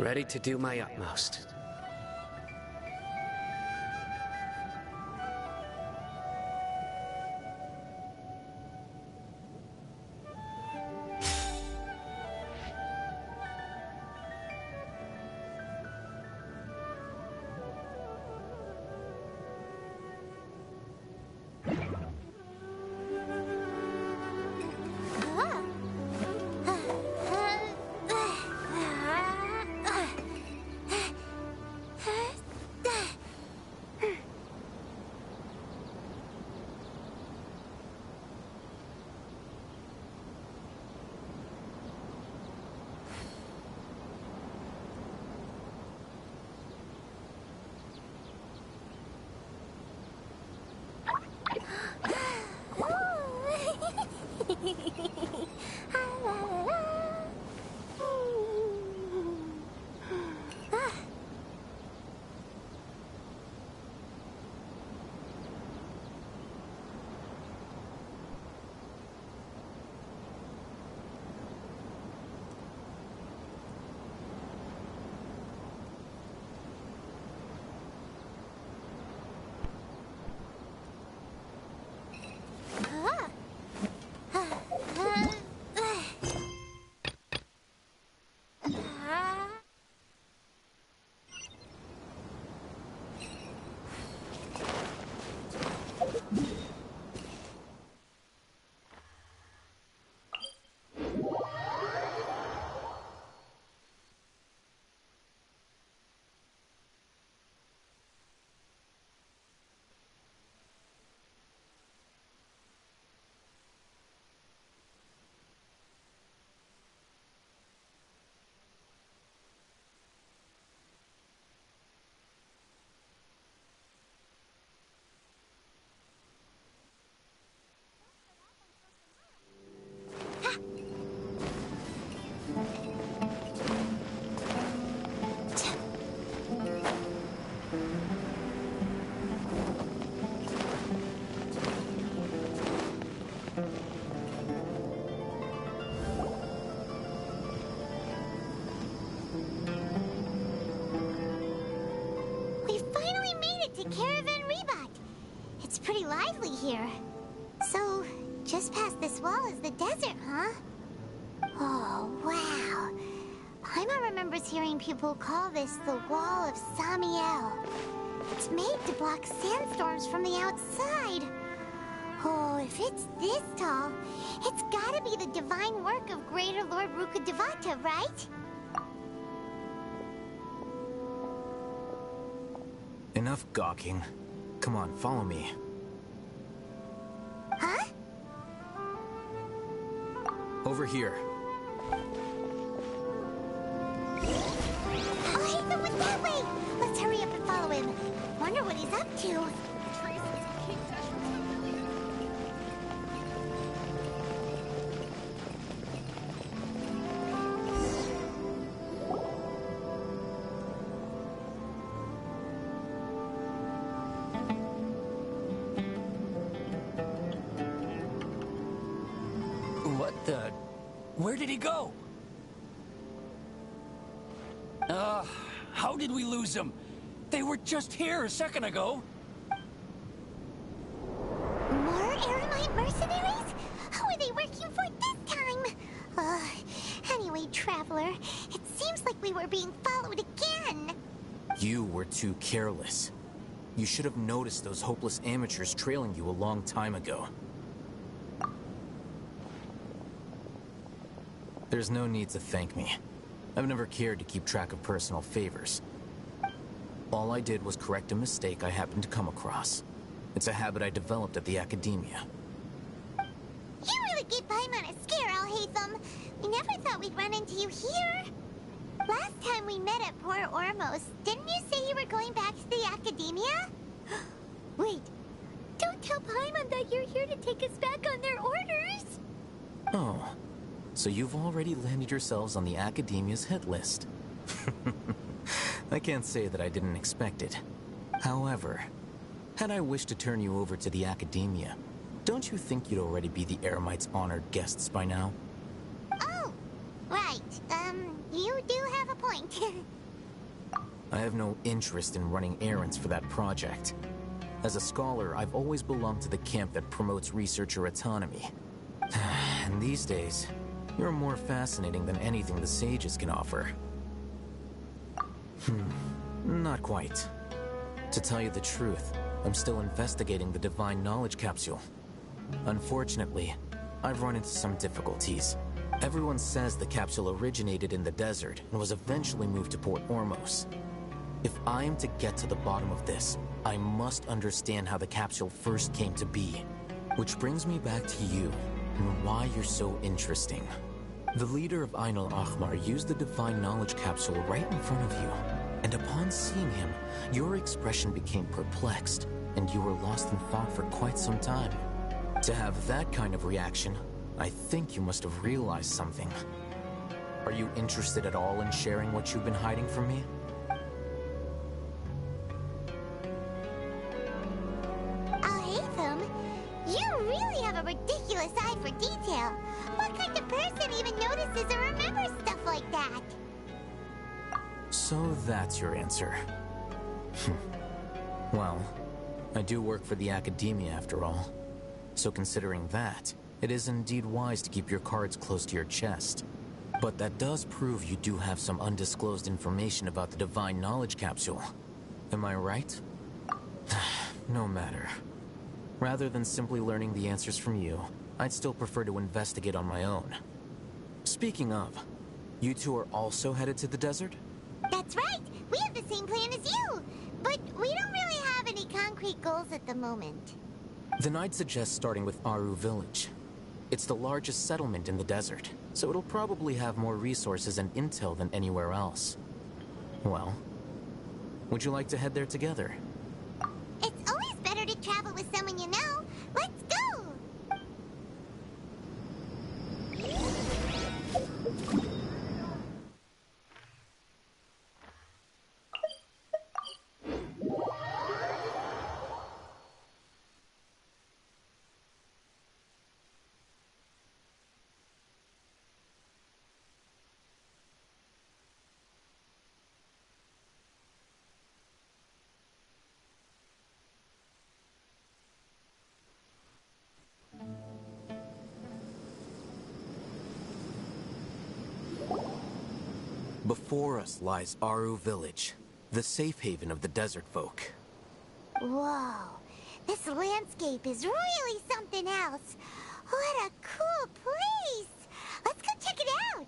Ready to do my utmost. Here. So, just past this wall is the desert, huh? Oh, wow. Paimon remembers hearing people call this the Wall of Samiel. It's made to block sandstorms from the outside. Oh, if it's this tall, it's gotta be the divine work of Greater Lord Rukkhadevata, right? Enough gawking. Come on, follow me. Huh? Over here. Oh, hey, someone that way! Let's hurry up and follow him. Wonder what he's up to. Where did he go? How did we lose them? They were just here a second ago. More Eremite mercenaries? Who are they working for this time? Anyway, Traveler, it seems like we were being followed again. You were too careless. You should have noticed those hopeless amateurs trailing you a long time ago. There's no need to thank me. I've never cared to keep track of personal favors. All I did was correct a mistake I happened to come across. It's a habit I developed at the academia. You really gave Paimon a scare, Alhaitham. We never thought we'd run into you here. Last time we met at Port Ormos, didn't you say you were going back to the academia? Wait, don't tell Paimon that you're here to take us back on their orders. Oh. So you've already landed yourselves on the Academia's hit list. I can't say that I didn't expect it. However, had I wished to turn you over to the Academia, don't you think you'd already be the Eremites' honored guests by now? Oh, right. You do have a point. point. I have no interest in running errands for that project. As a scholar, I've always belonged to the camp that promotes researcher autonomy. And these days, you're more fascinating than anything the sages can offer. Not quite. To tell you the truth, I'm still investigating the Divine Knowledge Capsule. Unfortunately, I've run into some difficulties. Everyone says the capsule originated in the desert and was eventually moved to Port Ormos. If I am to get to the bottom of this, I must understand how the capsule first came to be. Which brings me back to you, and why you're so interesting. The leader of Ain al-Ahmar used the Divine Knowledge Capsule right in front of you, and upon seeing him, your expression became perplexed, and you were lost in thought for quite some time. To have that kind of reaction, I think you must have realized something. Are you interested at all in sharing what you've been hiding from me? Al-Haytham, you really have a ridiculous eye for detail. What kind of person even notices or remembers stuff like that? So that's your answer. Well, I do work for the academia after all. So considering that, it is indeed wise to keep your cards close to your chest. But that does prove you do have some undisclosed information about the Divine Knowledge Capsule. Am I right? No matter. Rather than simply learning the answers from you, I'd still prefer to investigate on my own. Speaking of, you two are also headed to the desert? That's right! We have the same plan as you! But we don't really have any concrete goals at the moment. Then I'd suggest starting with Aru Village. It's the largest settlement in the desert, so it'll probably have more resources and intel than anywhere else. Well, would you like to head there together? It's always better to travel with someone you know. Let's go! Before us lies Aru Village, the safe haven of the desert folk. Whoa, this landscape is really something else. What a cool place! Let's go check it out!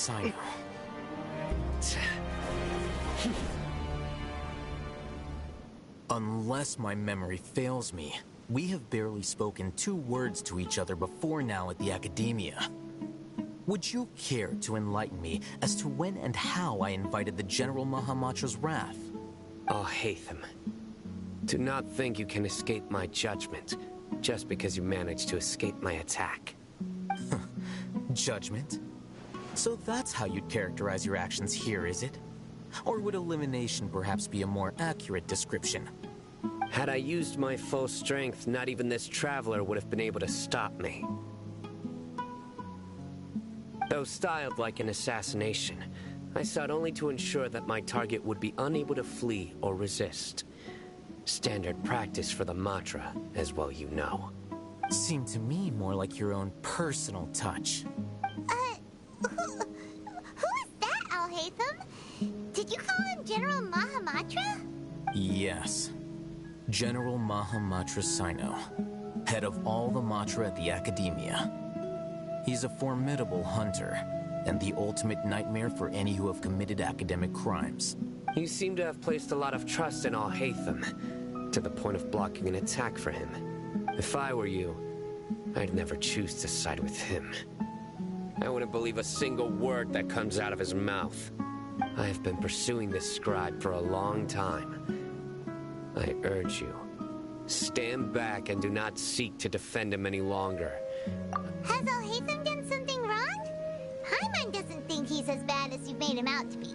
Sumeru. Unless my memory fails me, we have barely spoken 2 words to each other before now at the Academia. Would you care to enlighten me as to when and how I invited the General Mahamatra's wrath? Al-Haytham, do not think you can escape my judgment just because you managed to escape my attack. Judgment? So that's how you'd characterize your actions here, is it? Or would elimination perhaps be a more accurate description? Had I used my full strength, not even this traveler would have been able to stop me. Though styled like an assassination, I sought only to ensure that my target would be unable to flee or resist. Standard practice for the Matra, as well you know. Seemed to me more like your own personal touch. Who is that, Al-Haytham? Did you call him General Mahamatra? Yes. General Mahamatra Sino, head of all the Matra at the Academia. He's a formidable hunter, and the ultimate nightmare for any who have committed academic crimes. You seem to have placed a lot of trust in Alhaitham, to the point of blocking an attack for him. If I were you, I'd never choose to side with him. I wouldn't believe a single word that comes out of his mouth. I have been pursuing this scribe for a long time. I urge you, stand back and do not seek to defend him any longer. Has Alhaitham done something wrong? Paimon doesn't think he's as bad as you've made him out to be.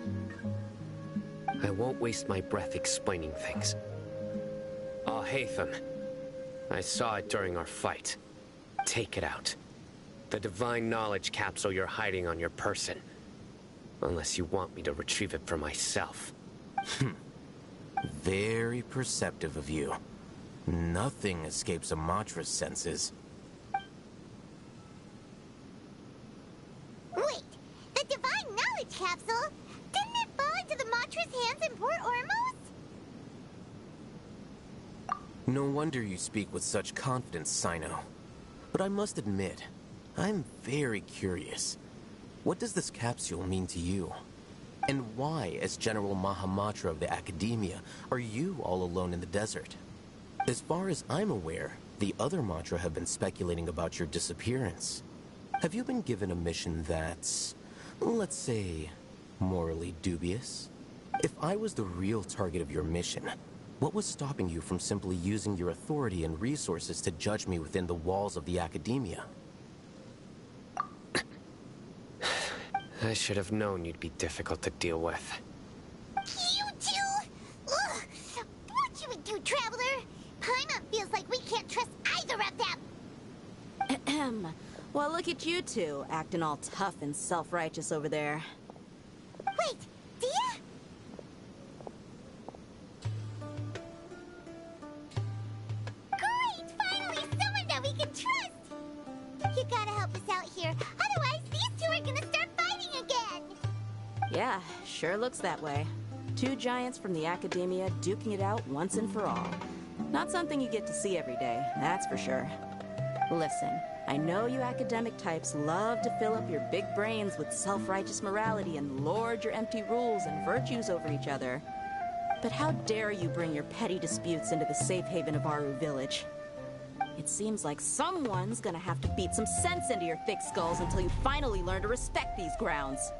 I won't waste my breath explaining things. Alhaitham, I saw it during our fight. Take it out. The divine knowledge capsule you're hiding on your person. Unless you want me to retrieve it for myself. Very perceptive of you. Nothing escapes a Matra's senses. Wait, the divine knowledge capsule? Didn't it fall into the Matra's hands in Port Ormos? No wonder you speak with such confidence, Sino. But I must admit, I'm very curious. What does this capsule mean to you? And why, as General Mahamatra of the Academia, are you all alone in the desert? As far as I'm aware, the other Matra have been speculating about your disappearance. Have you been given a mission that's, let's say, morally dubious? If I was the real target of your mission, what was stopping you from simply using your authority and resources to judge me within the walls of the Academia? I should have known you'd be difficult to deal with. You two? Ugh! What you would do, Traveler? Paimon feels like we can't trust either of them. Well, look at you two, acting all tough and self-righteous over there. Wait, Dia? Great! Finally, someone that we can trust! You gotta help us out here, otherwise these two are gonna start fighting again! Yeah, sure looks that way. Two giants from the Academia duking it out once and for all. Not something you get to see every day, that's for sure. Listen, I know you academic types love to fill up your big brains with self-righteous morality and lord your empty rules and virtues over each other. But how dare you bring your petty disputes into the safe haven of Aru Village? It seems like someone's gonna have to beat some sense into your thick skulls until you finally learn to respect these grounds.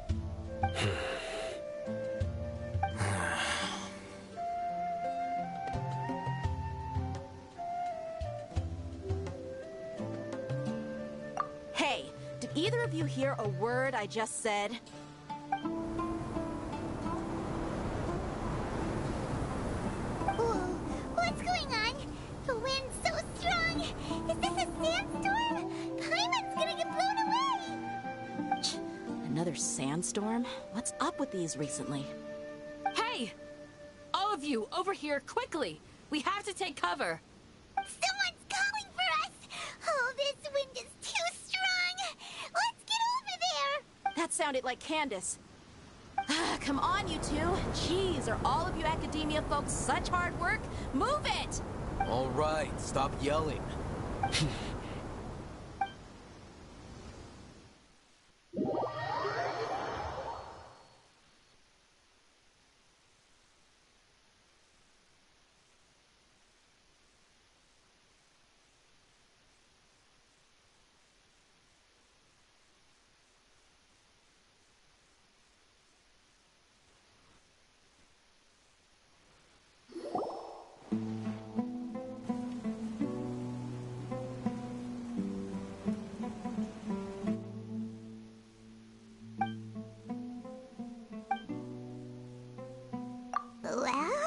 Hey, did either of you hear a word I just said? Whoa, what's going on? The wind's so strong! Is this a sandstorm? Paimon's gonna get blown away! Another sandstorm? What's up with these recently? Hey! All of you, over here, quickly! We have to take cover! Someone's calling for us! Oh, this wind is too strong! Let's get over there! That sounded like Candace. Come on, you two. Jeez, are all of you Academia folks such hard work? Move it! All right, stop yelling. Well,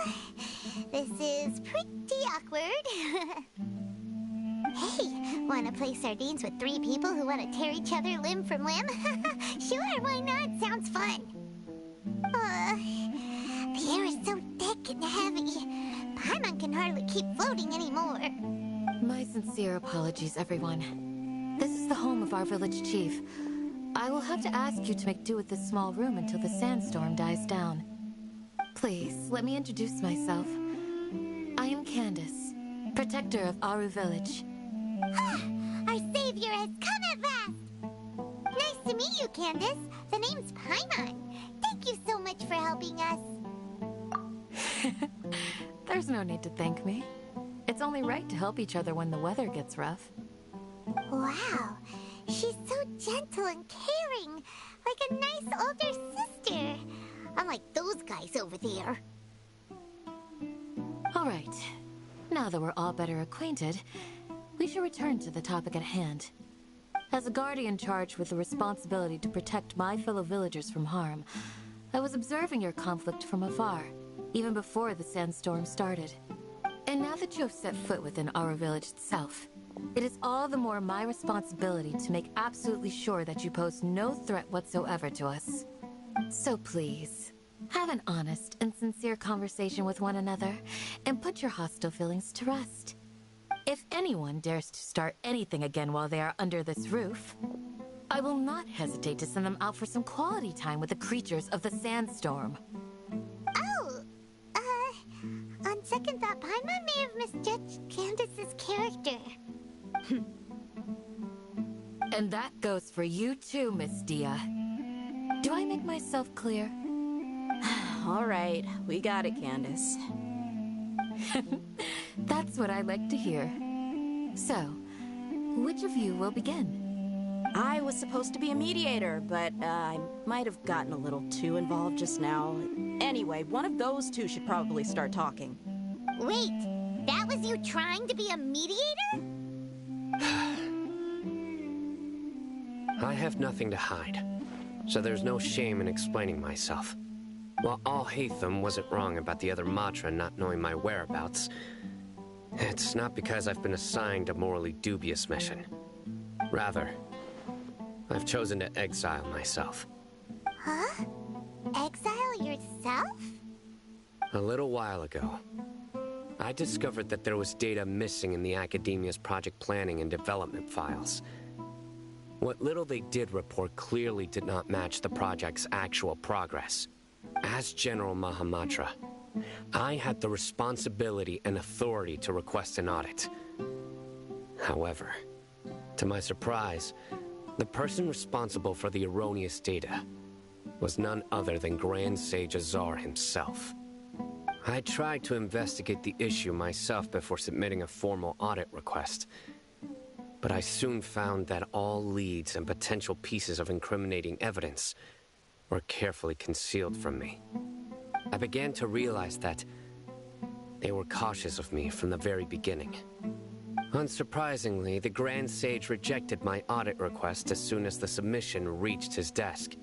this is pretty awkward. Hey, wanna play sardines with three people who wanna tear each other limb from limb? Sure, why not? Sounds fun. The air is so thick and heavy. Paimon can hardly keep floating anymore. My sincere apologies, everyone. This is the home of our village chief. I will have to ask you to make do with this small room until the sandstorm dies down. Please, let me introduce myself. I am Candace, protector of Aru Village. Our savior has come at last! Nice to meet you, Candace. The name's Paimon. Thank you so much for helping us. There's no need to thank me. It's only right to help each other when the weather gets rough. Wow, she's so gentle and caring, like a nice older sister. Unlike those guys over there. All right. Now that we're all better acquainted, we should return to the topic at hand. As a guardian charged with the responsibility to protect my fellow villagers from harm, I was observing your conflict from afar, even before the sandstorm started. And now that you have set foot within our village itself, it is all the more my responsibility to make absolutely sure that you pose no threat whatsoever to us. So please, have an honest and sincere conversation with one another, and put your hostile feelings to rest. If anyone dares to start anything again while they are under this roof, I will not hesitate to send them out for some quality time with the creatures of the sandstorm. Oh, on second thought, Paimon may have misjudged Candace's character. And that goes for you too, Miss Dia. Do I make myself clear? All right, we got it, Candace. That's what I like to hear. So, which of you will begin? I was supposed to be a mediator, but I might have gotten a little too involved just now. Anyway, one of those two should probably start talking. Wait, that was you trying to be a mediator? I have nothing to hide, so there's no shame in explaining myself. While Al-Haytham wasn't wrong about the other Matra not knowing my whereabouts, it's not because I've been assigned a morally dubious mission. Rather, I've chosen to exile myself. Huh? Exile yourself? A little while ago, I discovered that there was data missing in the Academia's project planning and development files. What little they did report clearly did not match the project's actual progress. As General Mahamatra, I had the responsibility and authority to request an audit. However, to my surprise, the person responsible for the erroneous data was none other than Grand Sage Azar himself. I tried to investigate the issue myself before submitting a formal audit request, but I soon found that all leads and potential pieces of incriminating evidence were carefully concealed from me. I began to realize that they were cautious of me from the very beginning. Unsurprisingly, the Grand Sage rejected my audit request as soon as the submission reached his desk.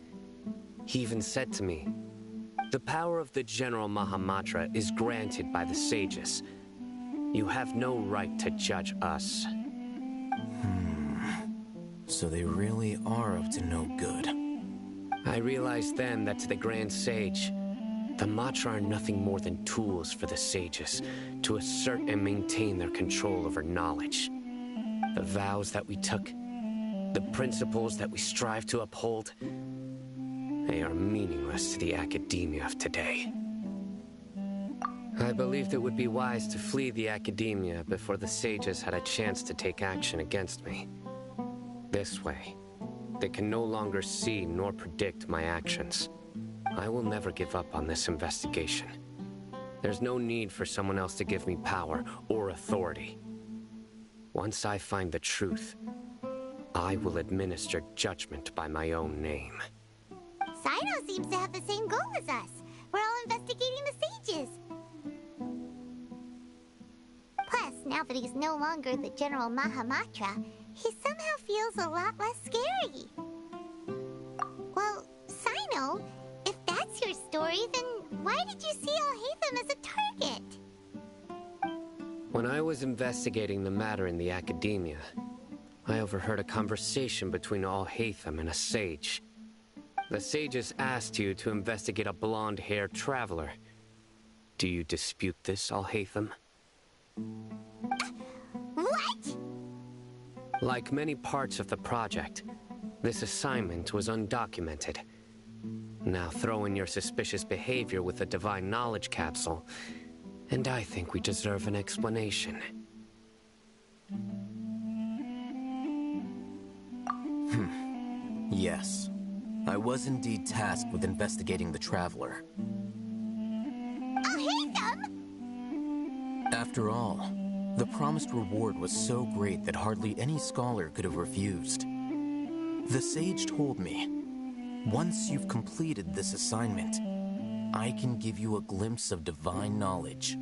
He even said to me, "The power of the General Mahamatra is granted by the sages. You have no right to judge us." So they really are up to no good. I realized then that to the Grand Sage, the Matra are nothing more than tools for the sages to assert and maintain their control over knowledge. The vows that we took, the principles that we strive to uphold, they are meaningless to the academia of today. I believed it would be wise to flee the academia before the sages had a chance to take action against me. This way, they can no longer see nor predict my actions. I will never give up on this investigation. There's no need for someone else to give me power or authority. Once I find the truth, I will administer judgment by my own name. Sino seems to have the same goal as us. We're all investigating the sages. Plus, now that he's no longer the General Mahamatra, he somehow feels a lot less scary. Well, Sino, if that's your story, then why did you see Al-Haytham as a target? When I was investigating the matter in the academia, I overheard a conversation between Al-Haytham and a sage. The sages asked you to investigate a blonde-haired traveler. Do you dispute this, Al-Haytham? What? Like many parts of the project, this assignment was undocumented. Now throw in your suspicious behavior with the Divine Knowledge Capsule, And I think we deserve an explanation. Yes. I was indeed tasked with investigating the Traveler. I'll hate them! After all, the promised reward was so great that hardly any scholar could have refused. The sage told me, once you've completed this assignment, I can give you a glimpse of divine knowledge.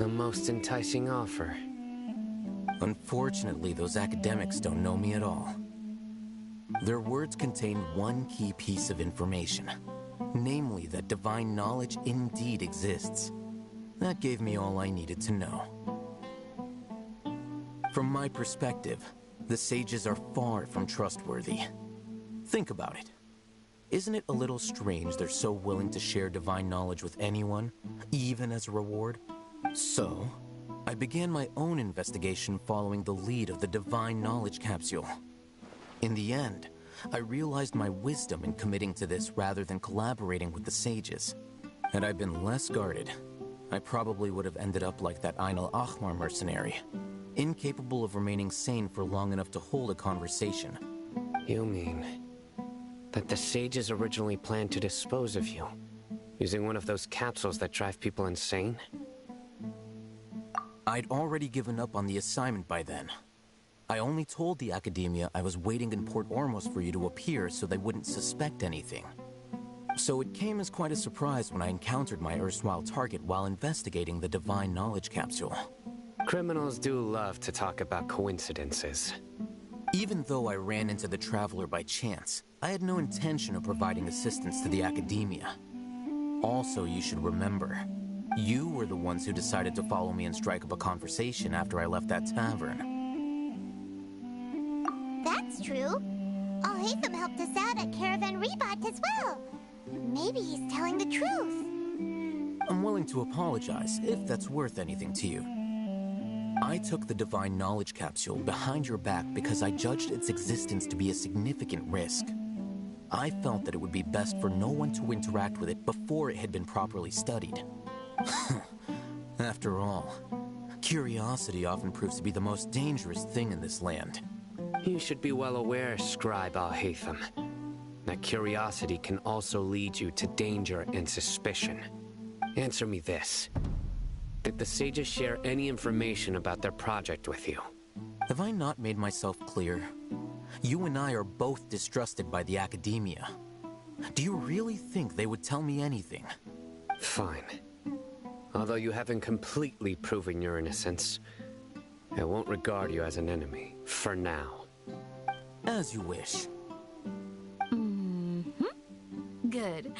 A most enticing offer. Unfortunately, those academics don't know me at all. Their words contain one key piece of information, namely that divine knowledge indeed exists. That gave me all I needed to know. From my perspective, the sages are far from trustworthy. Think about it. Isn't it a little strange they're so willing to share divine knowledge with anyone, even as a reward? So, I began my own investigation following the lead of the divine knowledge capsule. In the end, I realized my wisdom in committing to this rather than collaborating with the sages. Had I been less guarded, I probably would have ended up like that Ain al-Ahmar mercenary, incapable of remaining sane for long enough to hold a conversation. You mean that the sages originally planned to dispose of you, using one of those capsules that drive people insane? I'd already given up on the assignment by then. I only told the Academia I was waiting in Port Ormos for you to appear so they wouldn't suspect anything. So it came as quite a surprise when I encountered my erstwhile target while investigating the Divine Knowledge Capsule. Criminals do love to talk about coincidences. Even though I ran into the Traveler by chance, I had no intention of providing assistance to the Academia. Also, you should remember, you were the ones who decided to follow me and strike up a conversation after I left that tavern. That's true. Al-Haytham helped us out at Caravan Rebat as well. Maybe he's telling the truth. I'm willing to apologize, if that's worth anything to you. I took the Divine Knowledge Capsule behind your back because I judged its existence to be a significant risk. I felt that it would be best for no one to interact with it before it had been properly studied. After all, curiosity often proves to be the most dangerous thing in this land. You should be well aware, Scribe Al-Haytham, that curiosity can also lead you to danger and suspicion. Answer me this. Did the sages share any information about their project with you? Have I not made myself clear? You and I are both distrusted by the Academia. Do you really think they would tell me anything? Fine. Although you haven't completely proven your innocence, I won't regard you as an enemy, for now. As you wish. Good.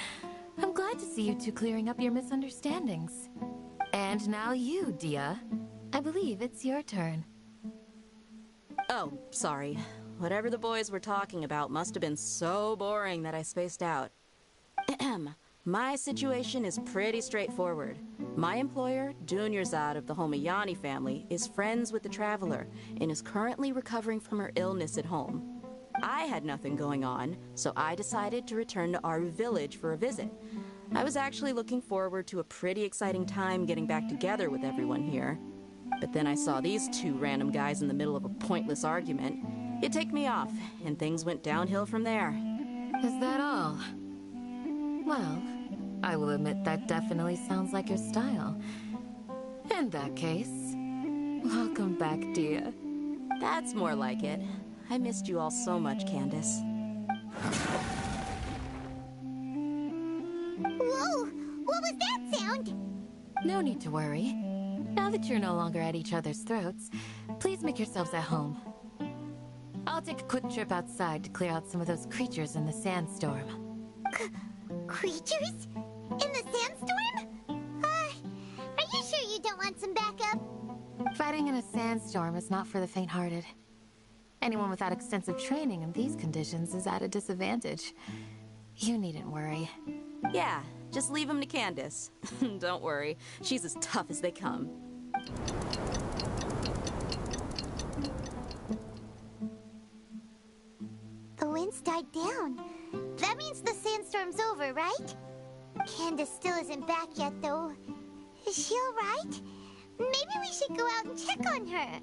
I'm glad to see you two clearing up your misunderstandings. And now you, Dia. I believe it's your turn. Oh, sorry. Whatever the boys were talking about must have been so boring that I spaced out. My situation is pretty straightforward. My employer, Dunyarzad of the Homayani family, is friends with the Traveler and is currently recovering from her illness at home. I had nothing going on, so I decided to return to Aru village for a visit. I was actually looking forward to a pretty exciting time getting back together with everyone here. But then I saw these two random guys in the middle of a pointless argument. It ticked me off, and things went downhill from there. Is that all? Well, I will admit that definitely sounds like your style. In that case, welcome back, Dia. That's more like it. I missed you all so much, Candace. Whoa! What was that sound? No need to worry. Now that you're no longer at each other's throats, please make yourselves at home. I'll take a quick trip outside to clear out some of those creatures in the sandstorm. Creatures? In the sandstorm? Are you sure you don't want some backup? Fighting in a sandstorm is not for the faint-hearted. Anyone without extensive training in these conditions is at a disadvantage. You needn't worry. Yeah, just leave him to Candace. Don't worry, she's as tough as they come. The wind's died down. That means the sandstorm's over, right? Candace still isn't back yet, though. Is she alright? Maybe we should go out and check on her.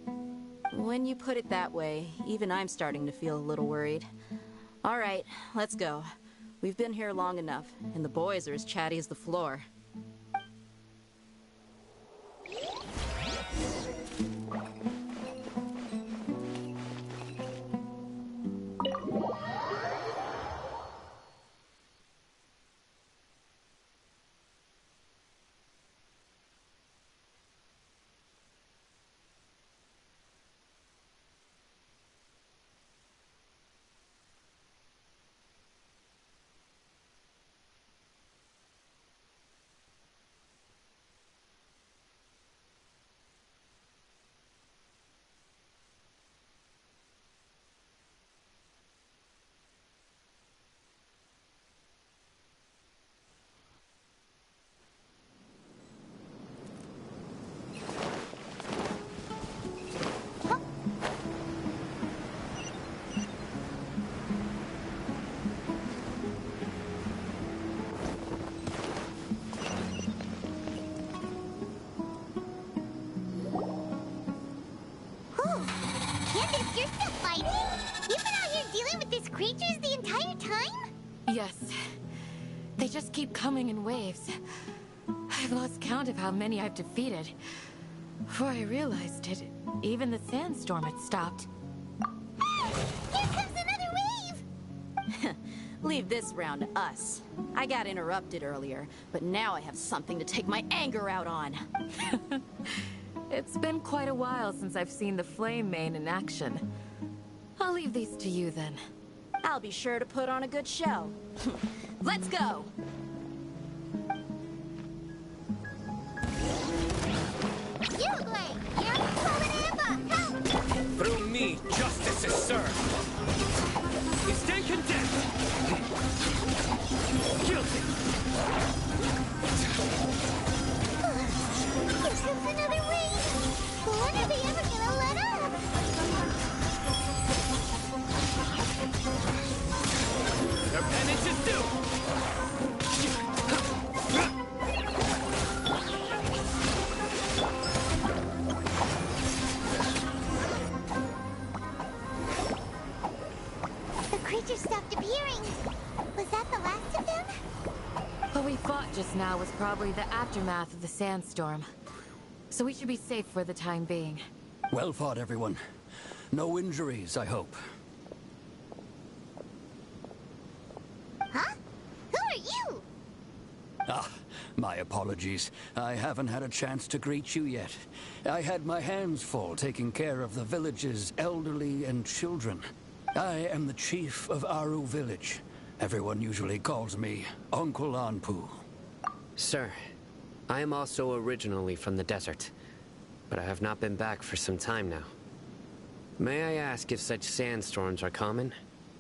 When you put it that way, even I'm starting to feel a little worried. All right, let's go. We've been here long enough, and the boys are as chatty as the floor. Candace, you're still fighting? You've been out here dealing with these creatures the entire time? Yes. They just keep coming in waves. I've lost count of how many I've defeated. Before I realized it, even the sandstorm had stopped. Here comes another wave! Leave this round to us. I got interrupted earlier, but now I have something to take my anger out on. It's been quite a while since I've seen the flame mane in action. I'll leave these to you then. I'll be sure to put on a good show. Let's go! Through me, justice is served. You stand condemned. Guilty. Here comes another wave! When are they ever gonna let up? Their penance is due. The creatures stopped appearing. Was that the last of them? What we fought just now was probably the aftermath of the sandstorm. So we should be safe for the time being. Well fought, everyone. No injuries, I hope. Huh? Who are you? Ah, my apologies. I haven't had a chance to greet you yet. I had my hands full taking care of the village's elderly and children. I am the chief of Aru village. Everyone usually calls me Uncle Anpu. Sir, I am also originally from the desert, but I have not been back for some time now. May I ask if such sandstorms are common?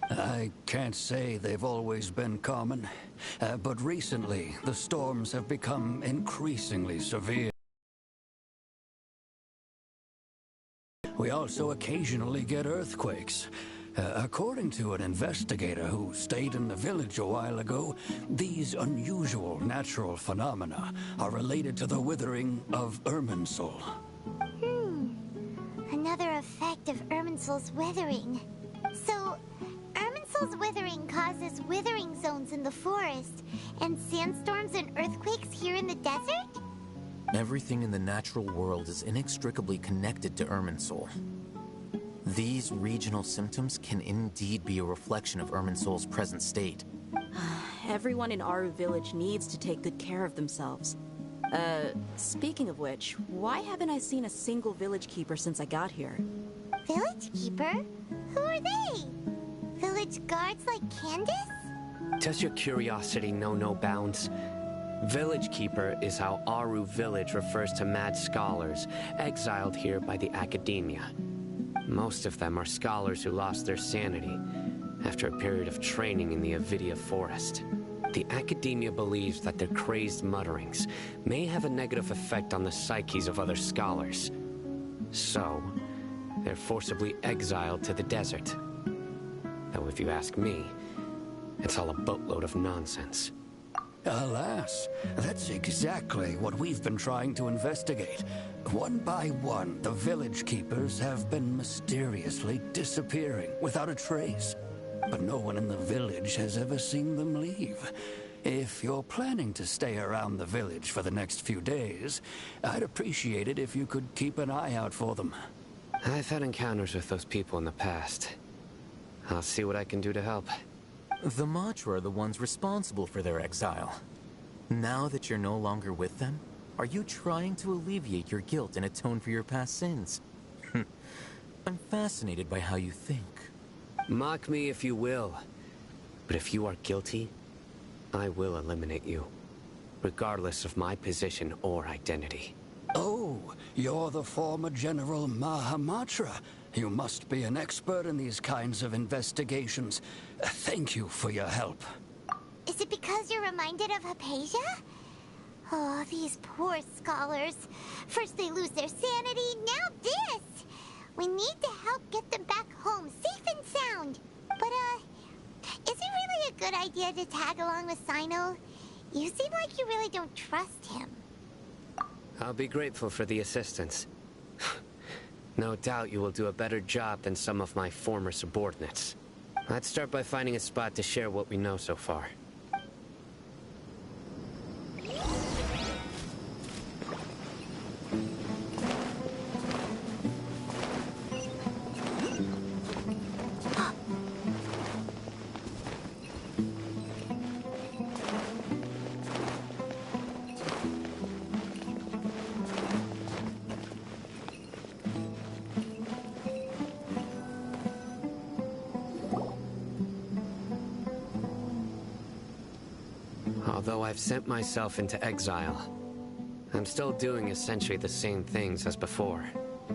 I can't say they've always been common, but recently the storms have become increasingly severe. We also occasionally get earthquakes. According to an investigator who stayed in the village a while ago, these unusual natural phenomena are related to the withering of Irminsul. Another effect of Irminsul's withering. So, Irminsul's withering causes withering zones in the forest, and sandstorms and earthquakes here in the desert? Everything in the natural world is inextricably connected to Irminsul. These regional symptoms can indeed be a reflection of Irminsul's present state. Everyone in Aru village needs to take good care of themselves. Speaking of which, why haven't I seen a single village keeper since I got here? Village keeper? Who are they? Village guards like Candace? Does your curiosity know no bounds? Village Keeper is how Aru Village refers to mad scholars exiled here by the academia. Most of them are scholars who lost their sanity after a period of training in the Avidia forest. The academia believes that their crazed mutterings may have a negative effect on the psyches of other scholars. So, they're forcibly exiled to the desert. Though if you ask me, it's all a boatload of nonsense. Alas, that's exactly what we've been trying to investigate. One by one, the village keepers have been mysteriously disappearing without a trace. But no one in the village has ever seen them leave. If you're planning to stay around the village for the next few days, I'd appreciate it if you could keep an eye out for them. I've had encounters with those people in the past. I'll see what I can do to help. The Matra are the ones responsible for their exile. Now that you're no longer with them, are you trying to alleviate your guilt and atone for your past sins? I'm fascinated by how you think. Mock me if you will, but if you are guilty, I will eliminate you, regardless of my position or identity. Oh, you're the former General Mahamatra. You must be an expert in these kinds of investigations. Thank you for your help. Is it because you're reminded of Hypatia? Oh, these poor scholars. First they lose their sanity, now this! We need to help get them back home, safe and sound. But, is it really a good idea to tag along with Sino? You seem like you really don't trust him. I'll be grateful for the assistance. No doubt you will do a better job than some of my former subordinates. Let's start by finding a spot to share what we know so far. Although I've sent myself into exile, I'm still doing essentially the same things as before.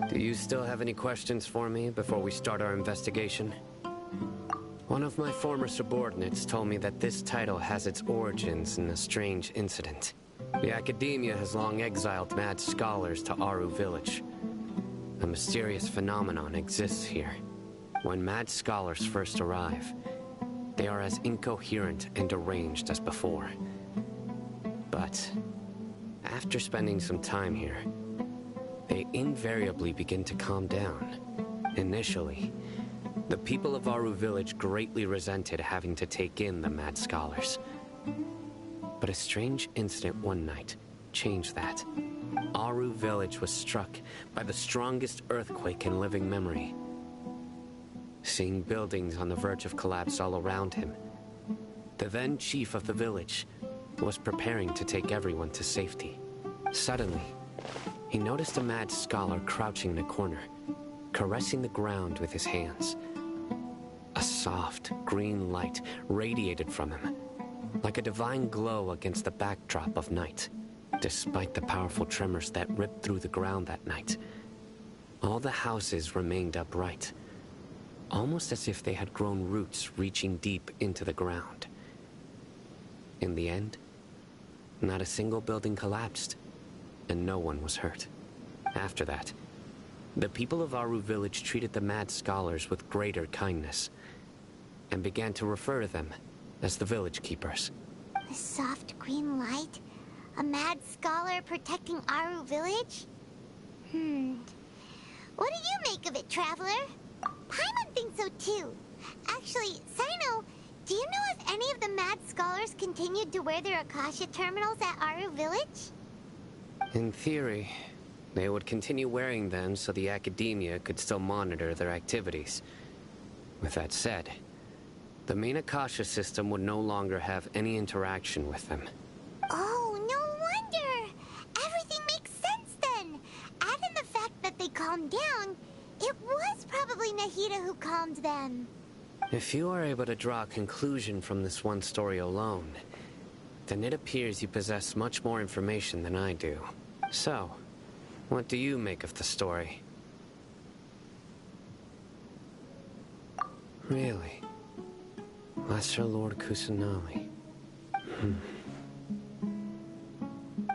Do you still have any questions for me before we start our investigation? One of my former subordinates told me that this title has its origins in a strange incident. The Academia has long exiled mad scholars to Aru Village. A mysterious phenomenon exists here. When mad scholars first arrive, they are as incoherent and deranged as before. But after spending some time here, they invariably begin to calm down. Initially, the people of Aru Village greatly resented having to take in the mad scholars. But a strange incident one night changed that. Aru Village was struck by the strongest earthquake in living memory. Seeing buildings on the verge of collapse all around him, the then chief of the village was preparing to take everyone to safety. Suddenly, he noticed a mad scholar crouching in a corner, caressing the ground with his hands. A soft, green light radiated from him, like a divine glow against the backdrop of night. Despite the powerful tremors that ripped through the ground that night, all the houses remained upright, almost as if they had grown roots reaching deep into the ground. In the end, not a single building collapsed, and no one was hurt. After that, the people of Aru Village treated the mad scholars with greater kindness, and began to refer to them as the village keepers. The soft green light? A mad scholar protecting Aru Village? What do you make of it, Traveler? Paimon thinks so too. Actually, Sino, do you know if any of the mad scholars continued to wear their Akasha terminals at Aru Village? In theory, they would continue wearing them so the Academia could still monitor their activities. With that said, the main Akasha system would no longer have any interaction with them. Oh, no wonder! Everything makes sense then! Add in the fact that they calmed down, it was probably Nahida who calmed them. If you are able to draw a conclusion from this one story alone, then it appears you possess much more information than I do. So, what do you make of the story? Really? Lesser Lord Kusanali.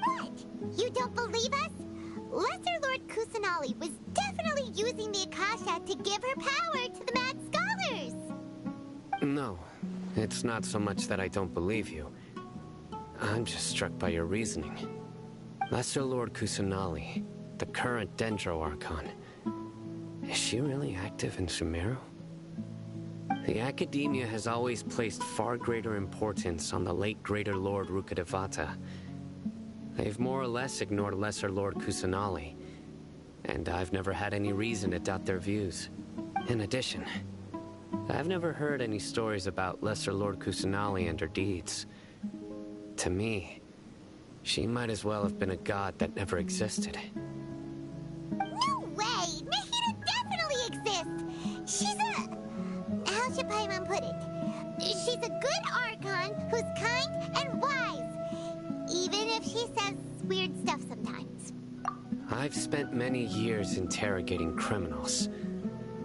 What? You don't believe us? Lesser Lord Kusanali was definitely using the Akasha to give her power to the mad scholars! No, it's not so much that I don't believe you. I'm just struck by your reasoning. Lesser Lord Kusanali, the current Dendro Archon. Is she really active in Sumeru? The Academia has always placed far greater importance on the late Greater Lord Rukkhadevata. They've more or less ignored Lesser Lord Kusanali, and I've never had any reason to doubt their views. In addition, I've never heard any stories about Lesser Lord Kusanali and her deeds. To me, she might as well have been a god that never existed. No way! Nahida definitely exists! She's a... how should Paimon put it? She's a good Archon who's kind and wise, even if she says weird stuff sometimes. I've spent many years interrogating criminals,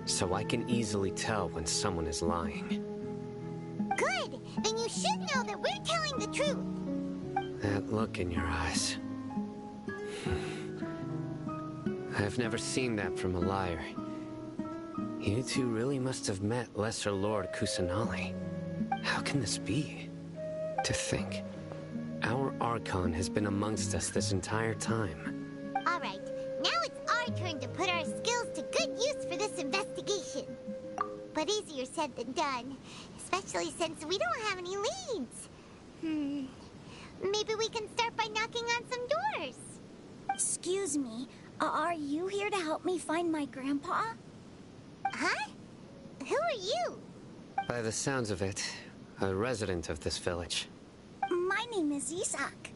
so I can easily tell when someone is lying. Good! Then you should know that we're telling the truth! That look in your eyes. I've never seen that from a liar. You two really must have met Lesser Lord Kusanali. How can this be? To think, our Archon has been amongst us this entire time. Alright, now it's our turn to put our skills to good use for this investigation. But easier said than done, especially since we don't have any leads. Maybe we can start by knocking on some doors. Excuse me, are you here to help me find my grandpa? Huh? Who are you? By the sounds of it, a resident of this village. My name is Isak.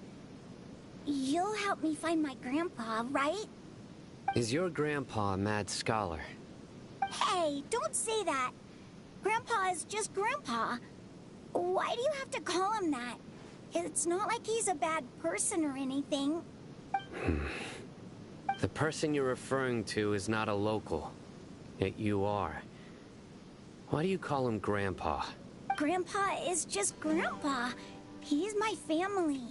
You'll help me find my grandpa, right? Is your grandpa a mad scholar? Hey, don't say that. Grandpa is just Grandpa. Why do you have to call him that? It's not like he's a bad person or anything. The person you're referring to is not a local. Yet you are. Why do you call him Grandpa? Grandpa is just Grandpa. He's my family.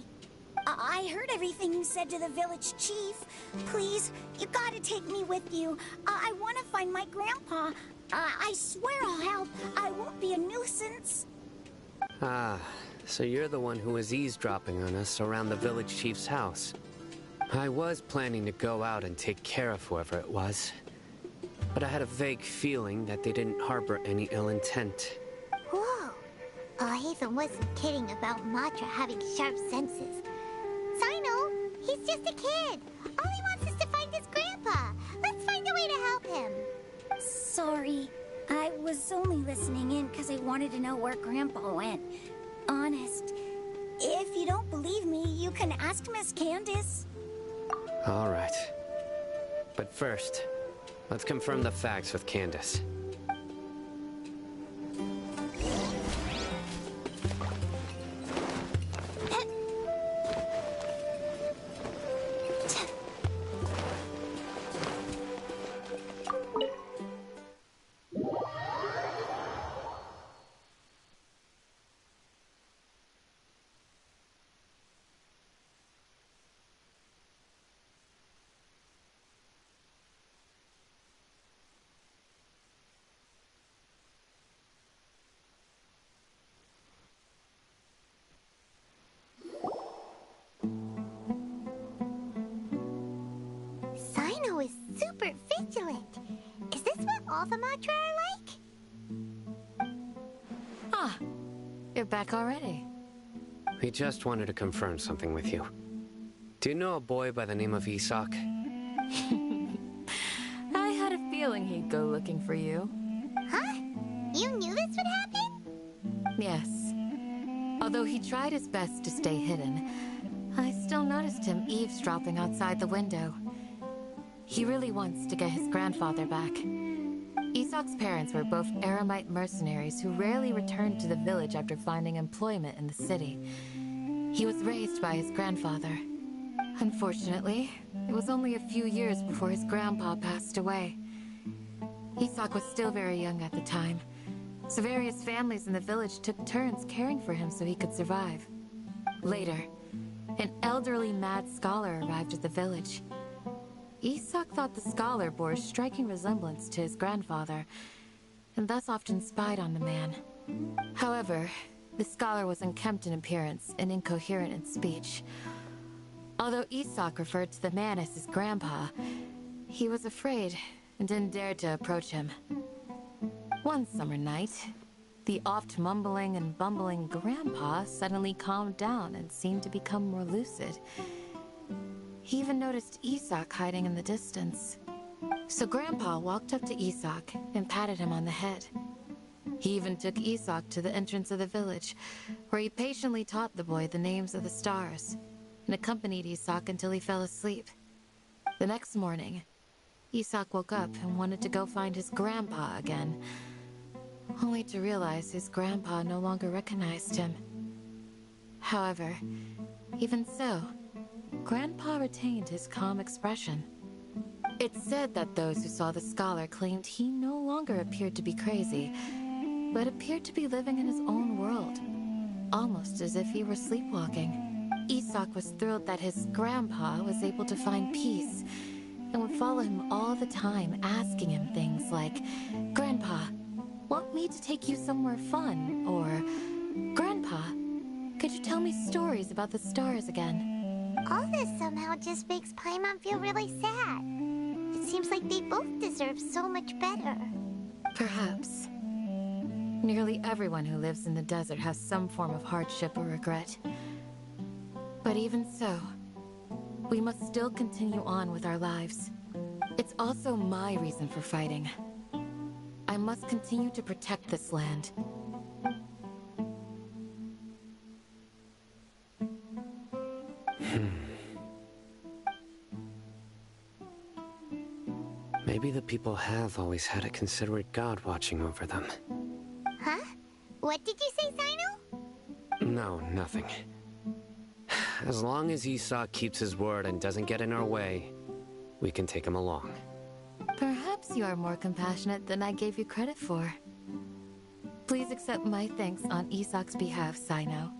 I heard everything you said to the village chief. Please, you gotta take me with you. I want to find my grandpa. I swear I'll help. I won't be a nuisance. Ah, so you're the one who was eavesdropping on us around the village chief's house. I was planning to go out and take care of whoever it was, but I had a vague feeling that they didn't harbor any ill intent. Whoa. Ethan wasn't kidding about Matra having sharp senses. Sino, he's just a kid. All he wants is to find his grandpa. Let's find a way to help him. Sorry. I was only listening in because I wanted to know where Grandpa went. Honest. If you don't believe me, you can ask Miss Candace. All right. But first, let's confirm the facts with Candace. Sino is super vigilant. Is this what all the Matra are like? Ah, you're back already. We just wanted to confirm something with you. Do you know a boy by the name of Isak? I had a feeling he'd go looking for you. Huh? You knew this would happen? Yes. Although he tried his best to stay hidden, I still noticed him eavesdropping outside the window. He really wants to get his grandfather back. Isak's parents were both Aramite mercenaries who rarely returned to the village after finding employment in the city. He was raised by his grandfather. Unfortunately, it was only a few years before his grandpa passed away. Isak was still very young at the time, so various families in the village took turns caring for him so he could survive. Later, an elderly mad scholar arrived at the village. Isak thought the scholar bore a striking resemblance to his grandfather, and thus often spied on the man. However, The scholar was unkempt in appearance and incoherent in speech. Although Isak referred to the man as his grandpa, he was afraid and didn't dare to approach him. One summer night, the oft mumbling and bumbling grandpa suddenly calmed down and seemed to become more lucid. He even noticed Isak hiding in the distance. So Grandpa walked up to Isak and patted him on the head. He even took Isak to the entrance of the village, where he patiently taught the boy the names of the stars, and accompanied Isak until he fell asleep. The next morning, Isak woke up and wanted to go find his grandpa again, only to realize his grandpa no longer recognized him. However, even so, Grandpa retained his calm expression. It's said that those who saw the scholar claimed he no longer appeared to be crazy, but appeared to be living in his own world, almost as if he were sleepwalking. Isak was thrilled that his grandpa was able to find peace, and would follow him all the time, asking him things like, "Grandpa, want me to take you somewhere fun?" Or, "Grandpa, could you tell me stories about the stars again?" All this somehow just makes Paimon feel really sad. It seems like they both deserve so much better. Perhaps. Nearly everyone who lives in the desert has some form of hardship or regret. But even so, we must still continue on with our lives. It's also my reason for fighting. I must continue to protect this land. Maybe the people have always had a considerate god watching over them. Huh? What did you say, Sino? No, nothing. As long as Isak keeps his word and doesn't get in our way, we can take him along. Perhaps you are more compassionate than I gave you credit for. Please accept my thanks on Isak's behalf, Sino.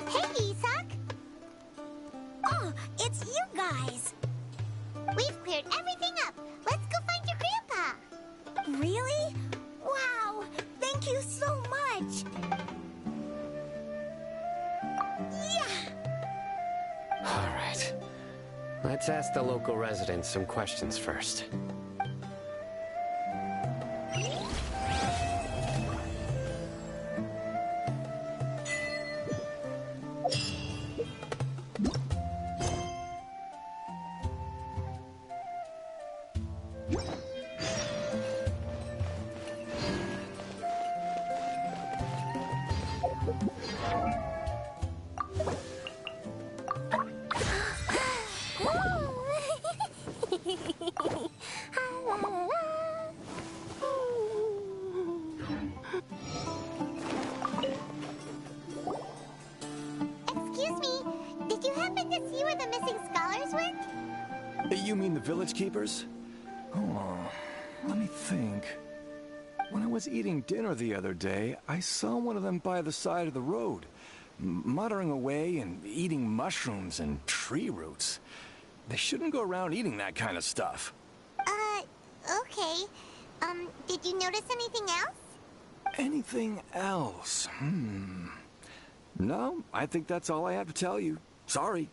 Hey, Isak! Oh, it's you guys! We've cleared everything up. Let's go find your grandpa. Really? Wow! Thank you so much! Yeah! All right. Let's ask the local residents some questions first. Excuse me, did you happen to see where the missing scholars went? You mean the village keepers? Oh, let me think. When I was eating dinner the other day, I saw one of them by the side of the road, muttering away and eating mushrooms and tree roots. They shouldn't go around eating that kind of stuff. Okay. Did you notice anything else? Anything else? No, I think that's all I have to tell you. Sorry.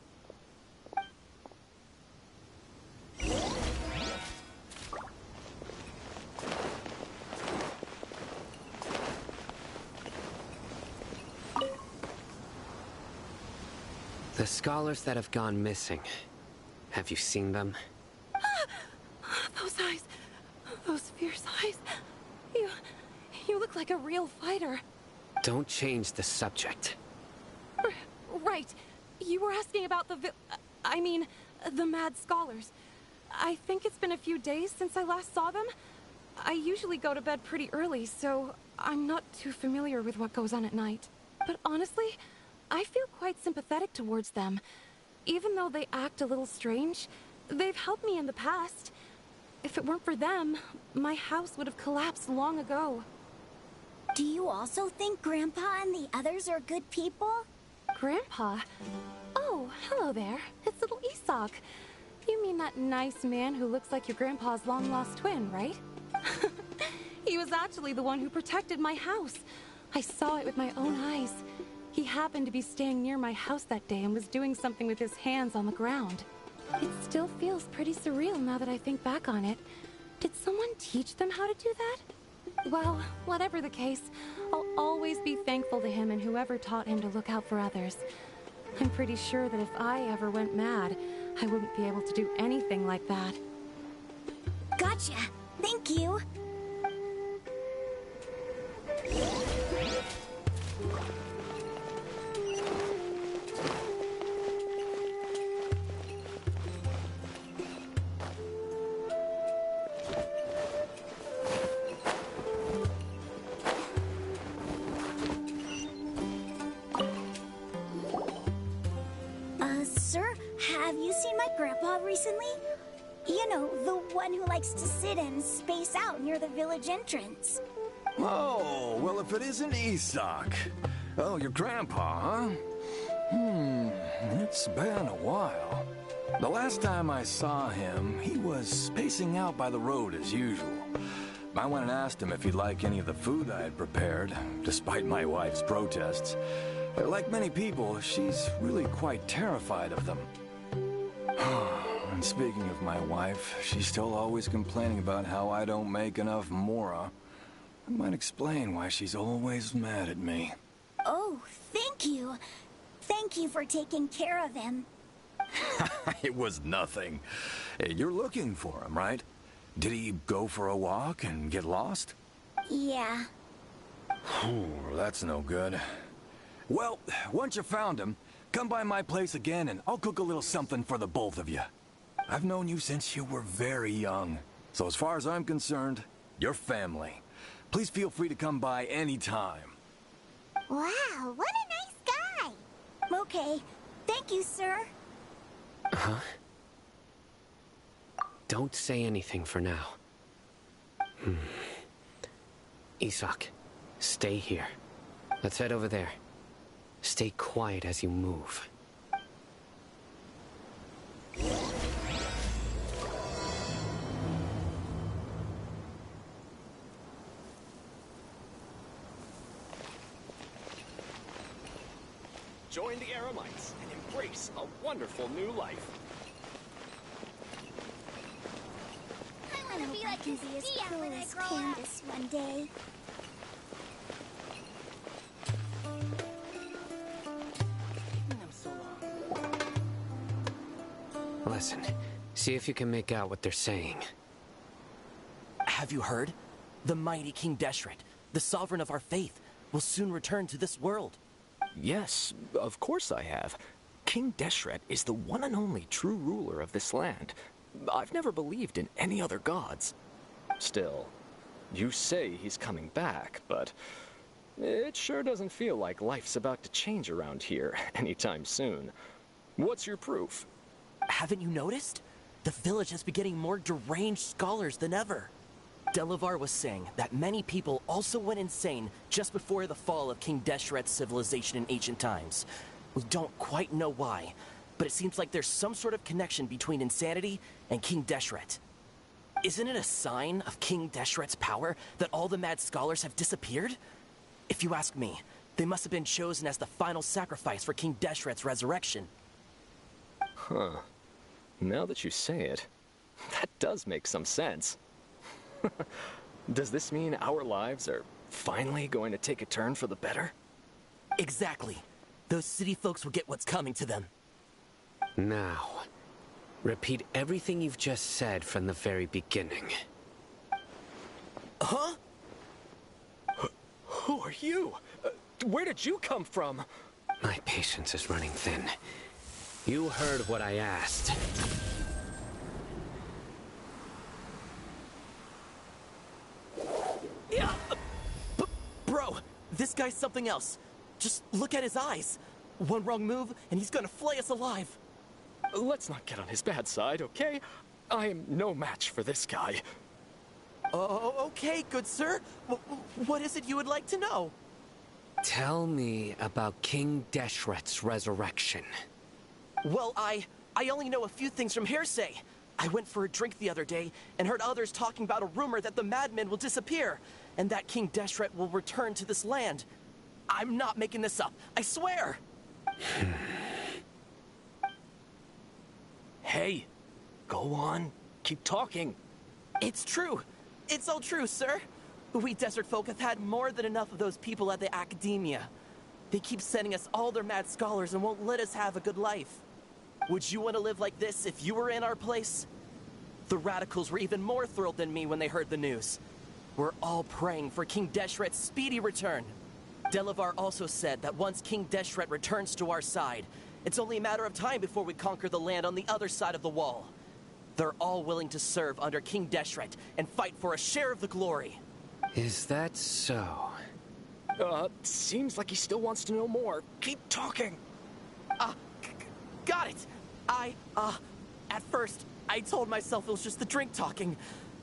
The scholars that have gone missing. Have you seen them? Those eyes. Those fierce eyes. You look like a real fighter. Don't change the subject. Right. You were asking about the Mad Scholars. I think it's been a few days since I last saw them. I usually go to bed pretty early, so I'm not too familiar with what goes on at night. But honestly, I feel quite sympathetic towards them. Even though they act a little strange, they've helped me in the past. If it weren't for them, my house would have collapsed long ago. Do you also think Grandpa and the others are good people? Grandpa? Oh, hello there. It's little Isak. You mean that nice man who looks like your grandpa's long-lost twin, right? He was actually the one who protected my house. I saw it with my own eyes. He happened to be staying near my house that day and was doing something with his hands on the ground. It still feels pretty surreal now that I think back on it. Did someone teach them how to do that? Well, whatever the case, I'll always be thankful to him and whoever taught him to look out for others. I'm pretty sure that if I ever went mad, I wouldn't be able to do anything like that. Gotcha. Thank you. Sir, have you seen my grandpa recently? You know, the one who likes to sit and space out near the village entrance. Oh, well, if it isn't Isak. Oh, your grandpa, huh? It's been a while. The last time I saw him, he was spacing out by the road as usual. I went and asked him if he'd like any of the food I had prepared, despite my wife's protests. Like many people, she's really quite terrified of them. And speaking of my wife, she's still always complaining about how I don't make enough mora. That might explain why she's always mad at me. Oh, thank you. Thank you for taking care of him. It was nothing. You're looking for him, right? Did he go for a walk and get lost? Yeah. That's no good. Well, once you found him, come by my place again and I'll cook a little something for the both of you. I've known you since you were very young. So as far as I'm concerned, you're family. Please feel free to come by anytime. Wow, what a nice guy! Okay. Thank you, sir. Huh? Don't say anything for now. Isak, stay here. Let's head over there. Stay quiet as you move. Join the Aramites and embrace a wonderful new life. I hope I can be as cool as Candace one day. Listen, see if you can make out what they're saying. Have you heard? The mighty King Deshret, the sovereign of our faith, will soon return to this world. Yes, of course I have. King Deshret is the one and only true ruler of this land. I've never believed in any other gods. Still, you say he's coming back, but it sure doesn't feel like life's about to change around here anytime soon. What's your proof? Haven't you noticed? The village has been getting more deranged scholars than ever. Delavar was saying that many people also went insane just before the fall of King Deshret's civilization in ancient times. We don't quite know why, but it seems like there's some sort of connection between insanity and King Deshret. Isn't it a sign of King Deshret's power that all the mad scholars have disappeared? If you ask me, they must have been chosen as the final sacrifice for King Deshret's resurrection. Huh. Now that you say it, that does make some sense. Does this mean our lives are finally going to take a turn for the better? Exactly. Those city folks will get what's coming to them. Now, repeat everything you've just said from the very beginning. Huh? Who are you? Where did you come from? My patience is running thin. You heard what I asked. Yeah! Bro, this guy's something else. Just look at his eyes. One wrong move, and he's gonna flay us alive. Let's not get on his bad side, okay? I am no match for this guy. Oh, okay, good sir. What is it you would like to know? Tell me about King Deshret's resurrection. Well, I only know a few things from hearsay. I went for a drink the other day and heard others talking about a rumor that the madman will disappear and that King Deshret will return to this land. I'm not making this up, I swear! Hey, go on. Keep talking. It's true. It's all true, sir. We desert folk have had more than enough of those people at the academia. They keep sending us all their mad scholars and won't let us have a good life. Would you want to live like this if you were in our place? The radicals were even more thrilled than me when they heard the news. We're all praying for King Deshret's speedy return. Delavar also said that once King Deshret returns to our side, it's only a matter of time before we conquer the land on the other side of the wall. They're all willing to serve under King Deshret and fight for a share of the glory. Is that so? Seems like he still wants to know more. Keep talking. Got it. At first, I told myself it was just the drink talking,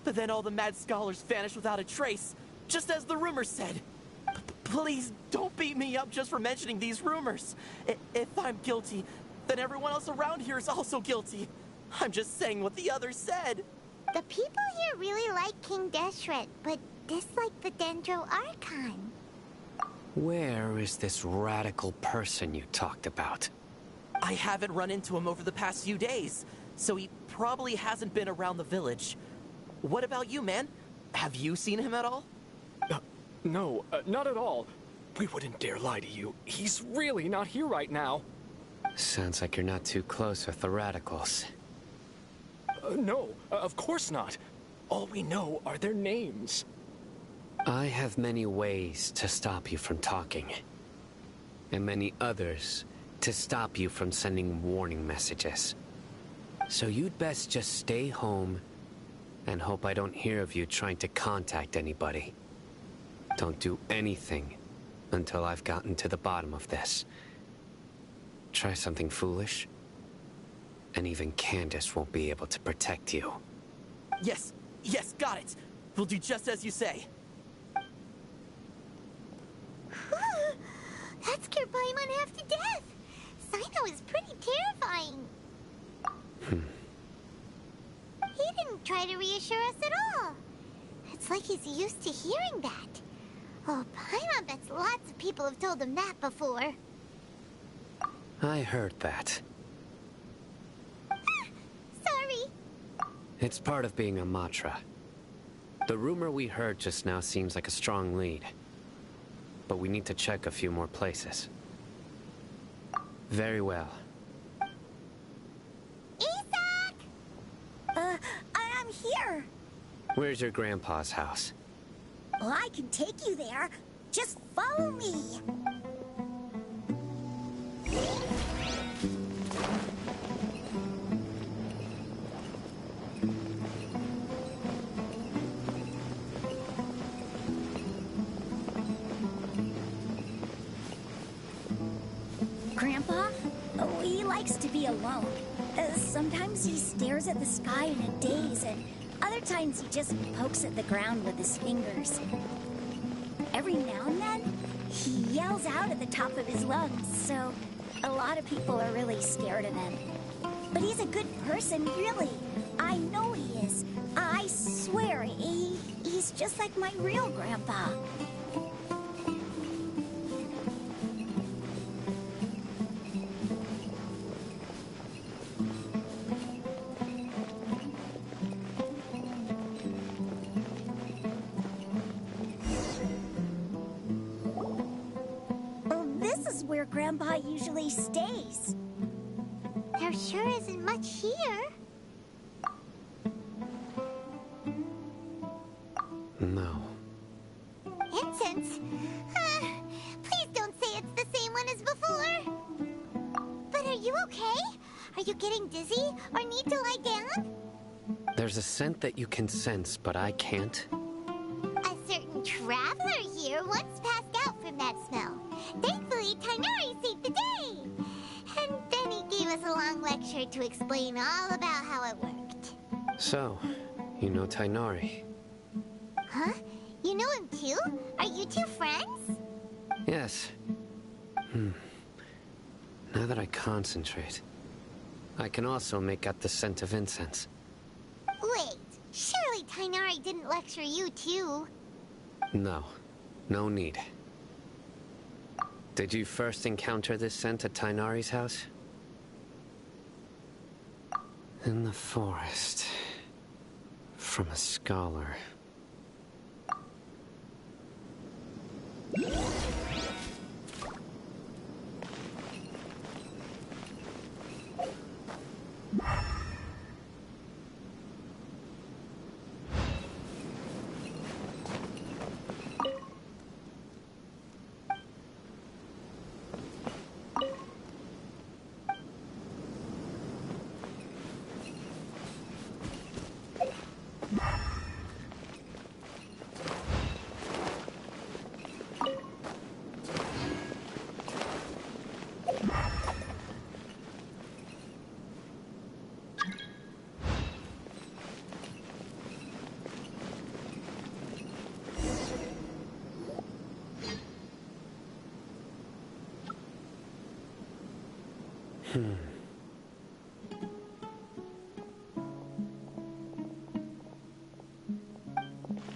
but then all the mad scholars vanished without a trace, just as the rumors said. Please don't beat me up just for mentioning these rumors. If I'm guilty, then everyone else around here is also guilty. I'm just saying what the others said. The people here really like King Deshret, but dislike the Dendro Archon. Where is this radical person you talked about? I haven't run into him over the past few days, so he probably hasn't been around the village. What about you, man? Have you seen him at all? No, not at all. We wouldn't dare lie to you. He's really not here right now. Sounds like you're not too close with the radicals. No, of course not. All we know are their names. I have many ways to stop you from talking. And many others to stop you from sending warning messages. So you'd best just stay home and hope I don't hear of you trying to contact anybody. Don't do anything until I've gotten to the bottom of this. Try something foolish, and even Candace won't be able to protect you. Yes, got it. We'll do just as you say. That scared Paimon half to death. Sino is pretty terrifying. He didn't try to reassure us at all. It's like he's used to hearing that. Oh, Paimon bets lots of people have told him that before. I heard that. Sorry. It's part of being a Matra. The rumor we heard just now seems like a strong lead. But we need to check a few more places. Very well. Isak! I'm here. Where's your grandpa's house? Well, I can take you there. Just follow me. Grandpa? Oh, he likes to be alone. Sometimes he stares at the sky in a daze, and other times he just pokes at the ground with his fingers. Every now and then, he yells out at the top of his lungs, so a lot of people are really scared of him. But he's a good person, really. I know he is. I swear, he's just like my real grandpa. Where Grandpa usually stays. There sure isn't much here. No. Incense? Please don't before? But are you okay? Are you getting dizzy or need to lie down? There's a scent that you can sense, but I can't. A certain traveler here once passed out from that smell. Thankfully, Tainari saved the day. And then he gave us a long lecture to explain all about how it worked. So, you know Tainari? Huh? You know him too? Are you two friends? Yes. Now that I concentrate, I can also make out the scent of incense. Wait, surely Tainari didn't lecture you too? No. No need. Did you first encounter this scent at Tainari's house? In the forest. From a scholar.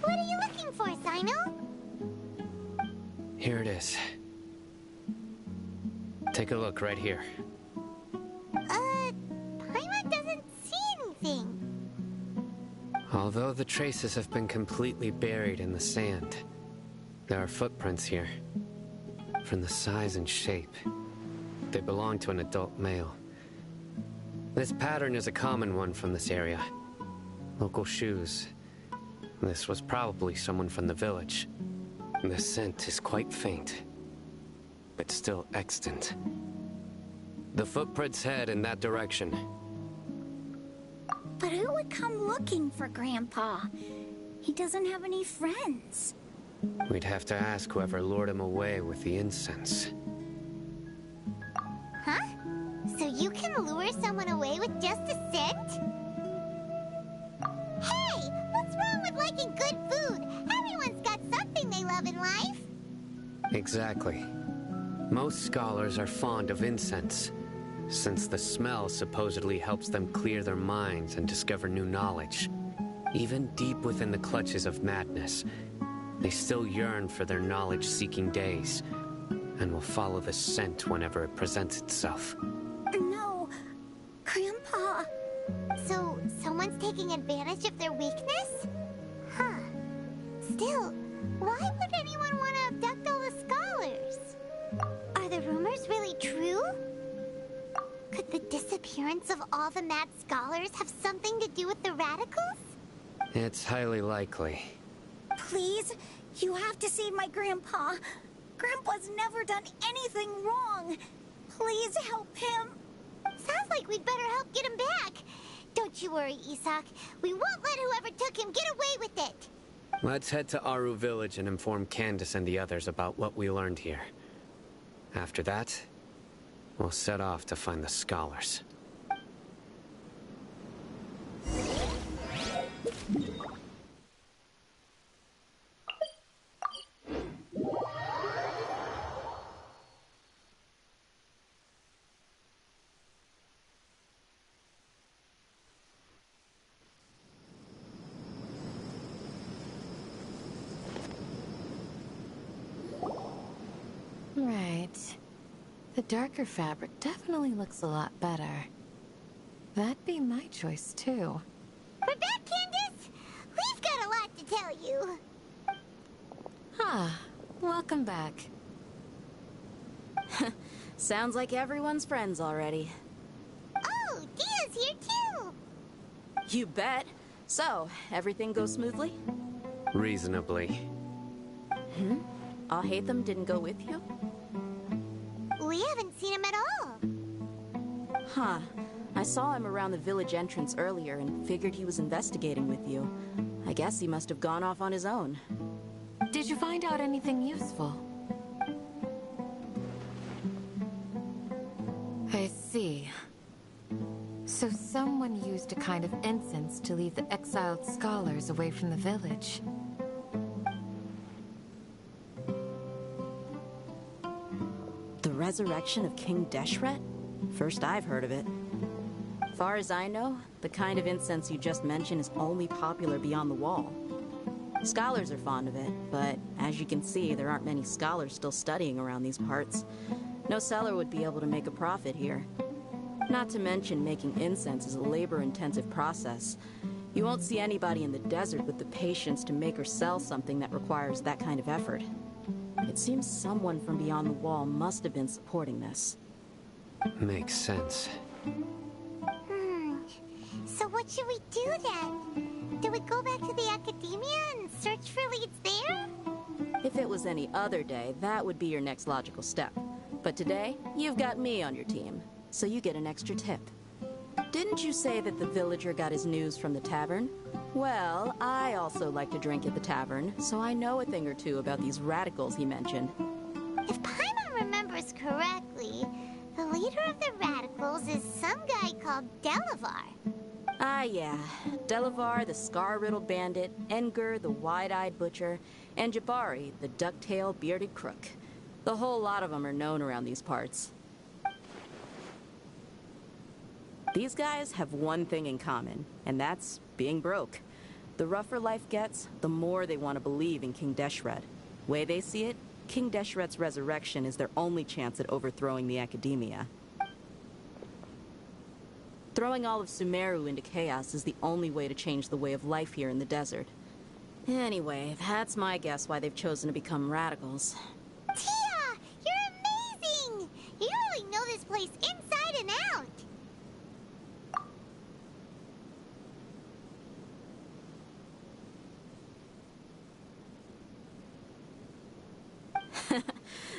What are you looking for, Sino? Here it is. Take a look right here. Paimon doesn't see anything. Although the traces have been completely buried in the sand, there are footprints here. From the size and shape, they belong to an adult male. This pattern is a common one from this area. Local shoes. This was probably someone from the village. The scent is quite faint, but still extant. The footprints head in that direction. But who would come looking for Grandpa? He doesn't have any friends. We'd have to ask whoever lured him away with the incense. Huh? So you can lure someone away with just a scent? Hey! What's wrong with liking good food? Everyone's got something they love in life. Exactly. Most scholars are fond of incense, since the smell supposedly helps them clear their minds and discover new knowledge. Even deep within the clutches of madness, they still yearn for their knowledge-seeking days, and will follow the scent whenever it presents itself. No, Grandpa. So, someone's taking advantage of their weakness? Huh. Still, why would anyone want to abduct all the scholars? Are the rumors really true? Could the disappearance of all the mad scholars have something to do with the radicals? It's highly likely. Please, you have to save my Grandpa. Grandpa's never done anything wrong. Please help him. Sounds like we'd better help get him back. Don't you worry, Isak. We won't let whoever took him get away with it. Let's head to Aru Village and inform Candace and the others about what we learned here. After that, we'll set off to find the scholars. Right. The darker fabric definitely looks a lot better. That'd be my choice, too. We're back, Candace! We've got a lot to tell you. Ah, welcome back. Sounds like everyone's friends already. Oh, Dia's here too! You bet. So, everything goes smoothly? Reasonably. Alhaitham didn't go with you? We haven't seen him at all. Huh. I saw him around the village entrance earlier and figured he was investigating with you. I guess he must have gone off on his own. Did you find out anything useful? I see. So someone used a kind of incense to lead the exiled scholars away from the village. The resurrection of King Deshret? First I've heard of it. Far as I know, the kind of incense you just mentioned is only popular beyond the wall. Scholars are fond of it, but as you can see, there aren't many scholars still studying around these parts. No seller would be able to make a profit here. Not to mention, making incense is a labor-intensive process. You won't see anybody in the desert with the patience to make or sell something that requires that kind of effort. It seems someone from beyond the wall must have been supporting this. Makes sense. So what should we do then? Do we go back to the academia and search for leads there? If it was any other day, that would be your next logical step. But today, you've got me on your team, so you get an extra tip. Didn't you say that the villager got his news from the tavern? Well, I also like to drink at the tavern, so I know a thing or two about these radicals he mentioned. If Paimon remembers correctly, the leader of the radicals is some guy called Delavar. Ah, yeah. Delavar, the scar-riddled bandit, Enger, the wide-eyed butcher, and Jabari, the duck-tailed bearded crook. The whole lot of them are known around these parts. These guys have one thing in common, and that's being broke. The rougher life gets, the more they want to believe in King Deshret. Way they see it, King Deshret's resurrection is their only chance at overthrowing the academia. Throwing all of Sumeru into chaos is the only way to change the way of life here in the desert. Anyway, that's my guess why they've chosen to become radicals. Tia! You're amazing! You really know this place inside and out!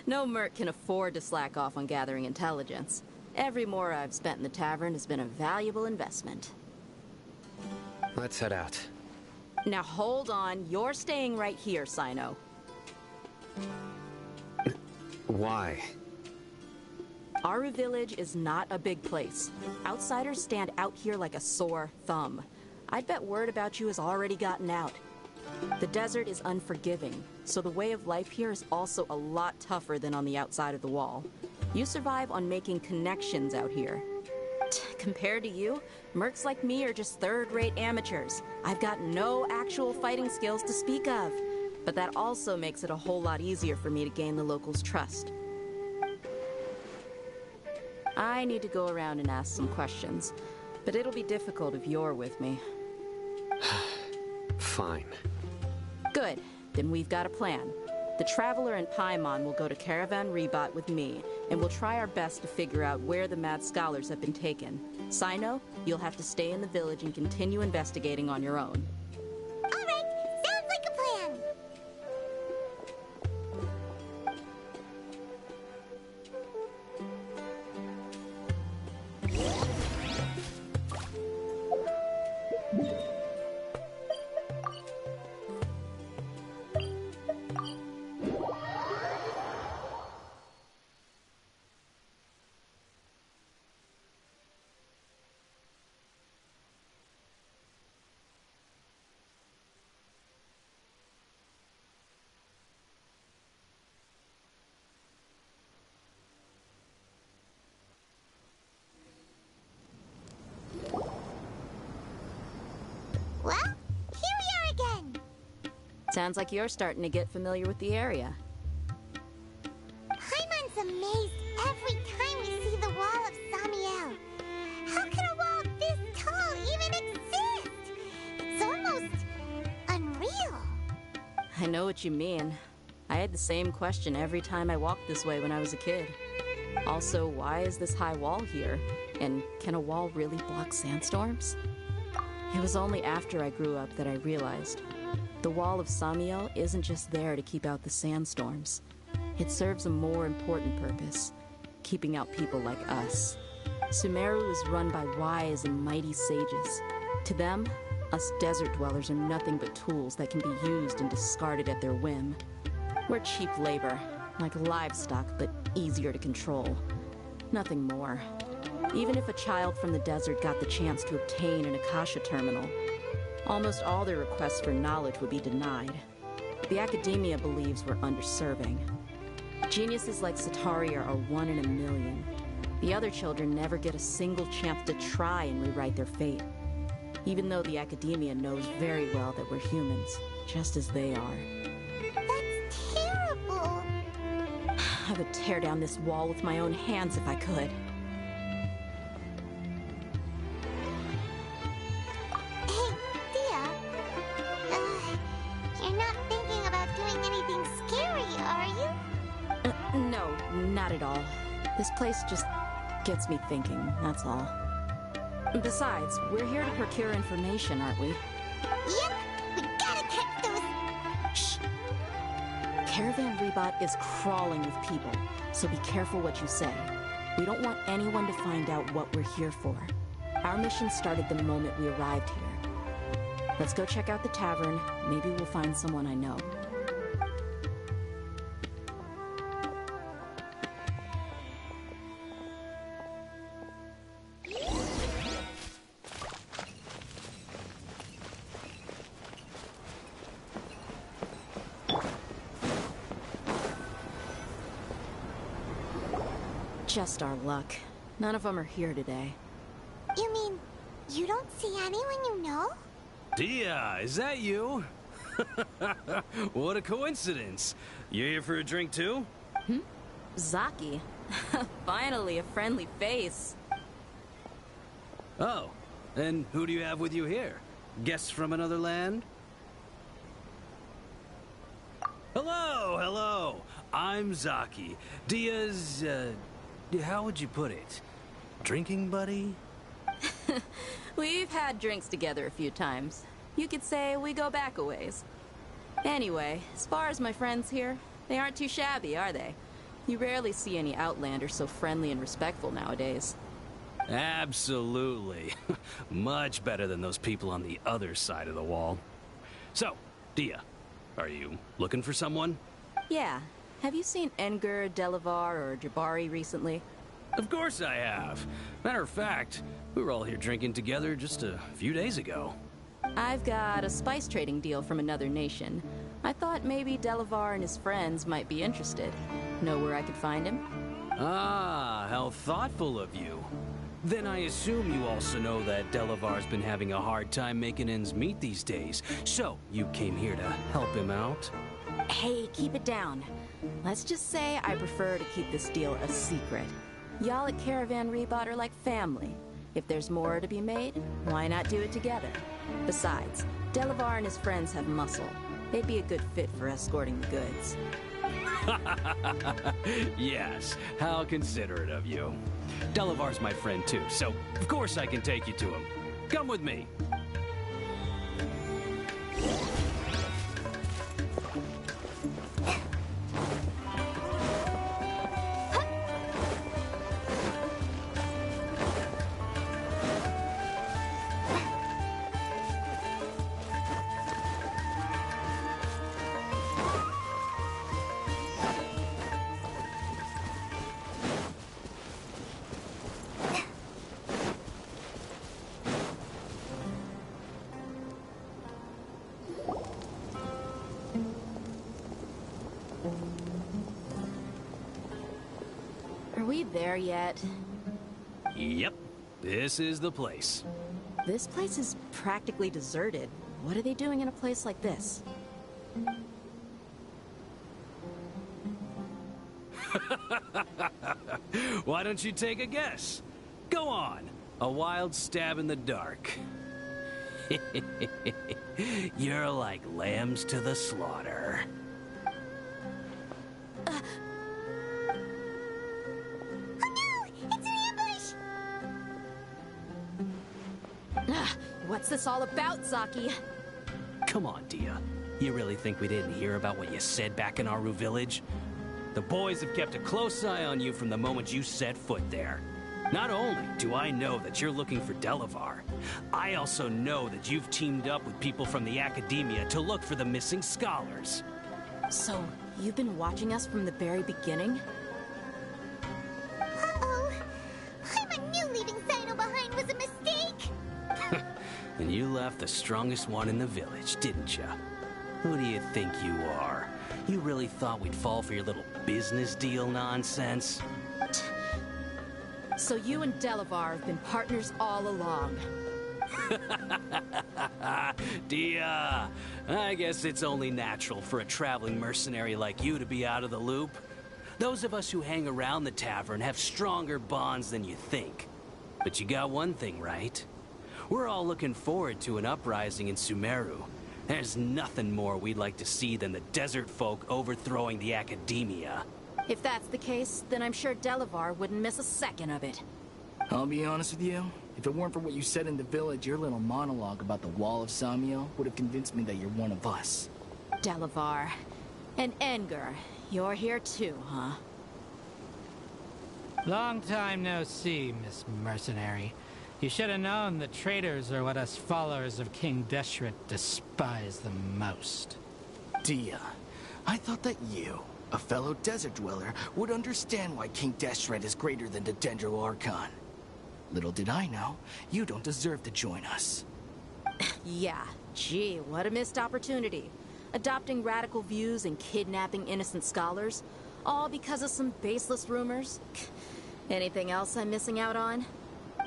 No merc can afford to slack off on gathering intelligence. Every more I've spent in the tavern has been a valuable investment. Let's head out. Now hold on, you're staying right here, Sino. Why? Aru Village is not a big place. Outsiders stand out here like a sore thumb. I'd bet word about you has already gotten out. The desert is unforgiving, so the way of life here is also a lot tougher than on the outside of the wall. You survive on making connections out here. Compared to you, mercs like me are just third-rate amateurs. I've got no actual fighting skills to speak of. But that also makes it a whole lot easier for me to gain the locals' trust. I need to go around and ask some questions, but it'll be difficult if you're with me. Fine. Good. Then we've got a plan. The Traveler and Paimon will go to Caravan Rebot with me, and we'll try our best to figure out where the mad scholars have been taken. Sino, you'll have to stay in the village and continue investigating on your own. Alright, sounds like a plan! Well, here we are again! Sounds like you're starting to get familiar with the area. Paimon's amazed every time we see the wall of Samiel. How can a wall this tall even exist? It's almost unreal. I know what you mean. I had the same question every time I walked this way when I was a kid. Also, why is this high wall here? And can a wall really block sandstorms? It was only after I grew up that I realized the wall of Samiel isn't just there to keep out the sandstorms. It serves a more important purpose. keeping out people like us. Sumeru is run by wise and mighty sages. To them, us desert dwellers are nothing but tools that can be used and discarded at their whim. We're cheap labor, like livestock, but easier to control. Nothing more. Even if a child from the desert got the chance to obtain an Akasha terminal, almost all their requests for knowledge would be denied. The academia believes we're underserving. Geniuses like Sataria are 1 in a million. The other children never get a single chance to try and rewrite their fate. Even though the academia knows very well that we're humans, just as they are. That's terrible. I would tear down this wall with my own hands if I could. Hey, Dia. You're not thinking about doing anything scary, are you? No, not at all. This place just gets me thinking, that's all. Besides, we're here to procure information, aren't we? Yep, we gotta catch those. Shh! Caravan Rebot is crawling with people, so be careful what you say. We don't want anyone to find out what we're here for. Our mission started the moment we arrived here. Let's go check out the tavern. Maybe we'll find someone I know. Just our luck. None of them are here today. You mean, you don't see anyone you know? Dia, is that you? What a coincidence. You here for a drink too? Zaki. Finally, a friendly face. Oh, and who do you have with you here? Guests from another land? Hello, hello. I'm Zaki. Dia's, how would you put it? Drinking buddy? We've had drinks together a few times. You could say we go back a ways. Anyway, as far as my friends here, they aren't too shabby, are they? You rarely see any Outlanders so friendly and respectful nowadays. Absolutely. Much better than those people on the other side of the wall. So, Dia, are you looking for someone? Yeah. Have you seen Engur, Delavar, or Jabari recently? Of course I have. Matter of fact, we were all here drinking together just a few days ago. I've got a spice trading deal from another nation. I thought maybe Delavar and his friends might be interested. Know where I could find him? Ah, how thoughtful of you. Then I assume you also know that Delavar's been having a hard time making ends meet these days. So, you came here to help him out? Hey, keep it down. Let's just say I prefer to keep this deal a secret. Y'all at Caravan Rebot are like family. If there's more to be made, why not do it together? Besides, Delavar and his friends have muscle. They'd be a good fit for escorting the goods. Yes, how considerate of you. Delavar's my friend too, so of course I can take you to him. Come with me. Are we there yet? Yep, this is the place. This place is practically deserted. What are they doing in a place like this? Why don't you take a guess? Go on, a wild stab in the dark. You're like lambs to the slaughter. What's this all about, Zaki? Come on, Dia. You really think we didn't hear about what you said back in Aru village? The boys have kept a close eye on you from the moment you set foot there. Not only do I know that you're looking for Delavar, I also know that you've teamed up with people from the Academia to look for the missing scholars. So, you've been watching us from the very beginning? Uh-oh. I knew leaving Sino behind was a mistake. And you left the strongest one in the village, didn't you? Who do you think you are? You really thought we'd fall for your little business deal nonsense? So you and Delavar have been partners all along. Dia, I guess it's only natural for a traveling mercenary like you to be out of the loop. Those of us who hang around the tavern have stronger bonds than you think. But you got one thing right. We're all looking forward to an uprising in Sumeru. There's nothing more we'd like to see than the desert folk overthrowing the Academia. If that's the case, then I'm sure Delavar wouldn't miss a second of it. I'll be honest with you. If it weren't for what you said in the village, your little monologue about the Wall of Samiel would have convinced me that you're one of us. Delavar. And Edgar, you're here too, huh? Long time no see, Miss Mercenary. You should have known that traitors are what us followers of King Deshret despise the most. Dia, I thought that you, a fellow desert dweller, would understand why King Deshret is greater than the Dendro Archon. Little did I know, you don't deserve to join us. Yeah, gee, what a missed opportunity. Adopting radical views and kidnapping innocent scholars, all because of some baseless rumors. Anything else I'm missing out on?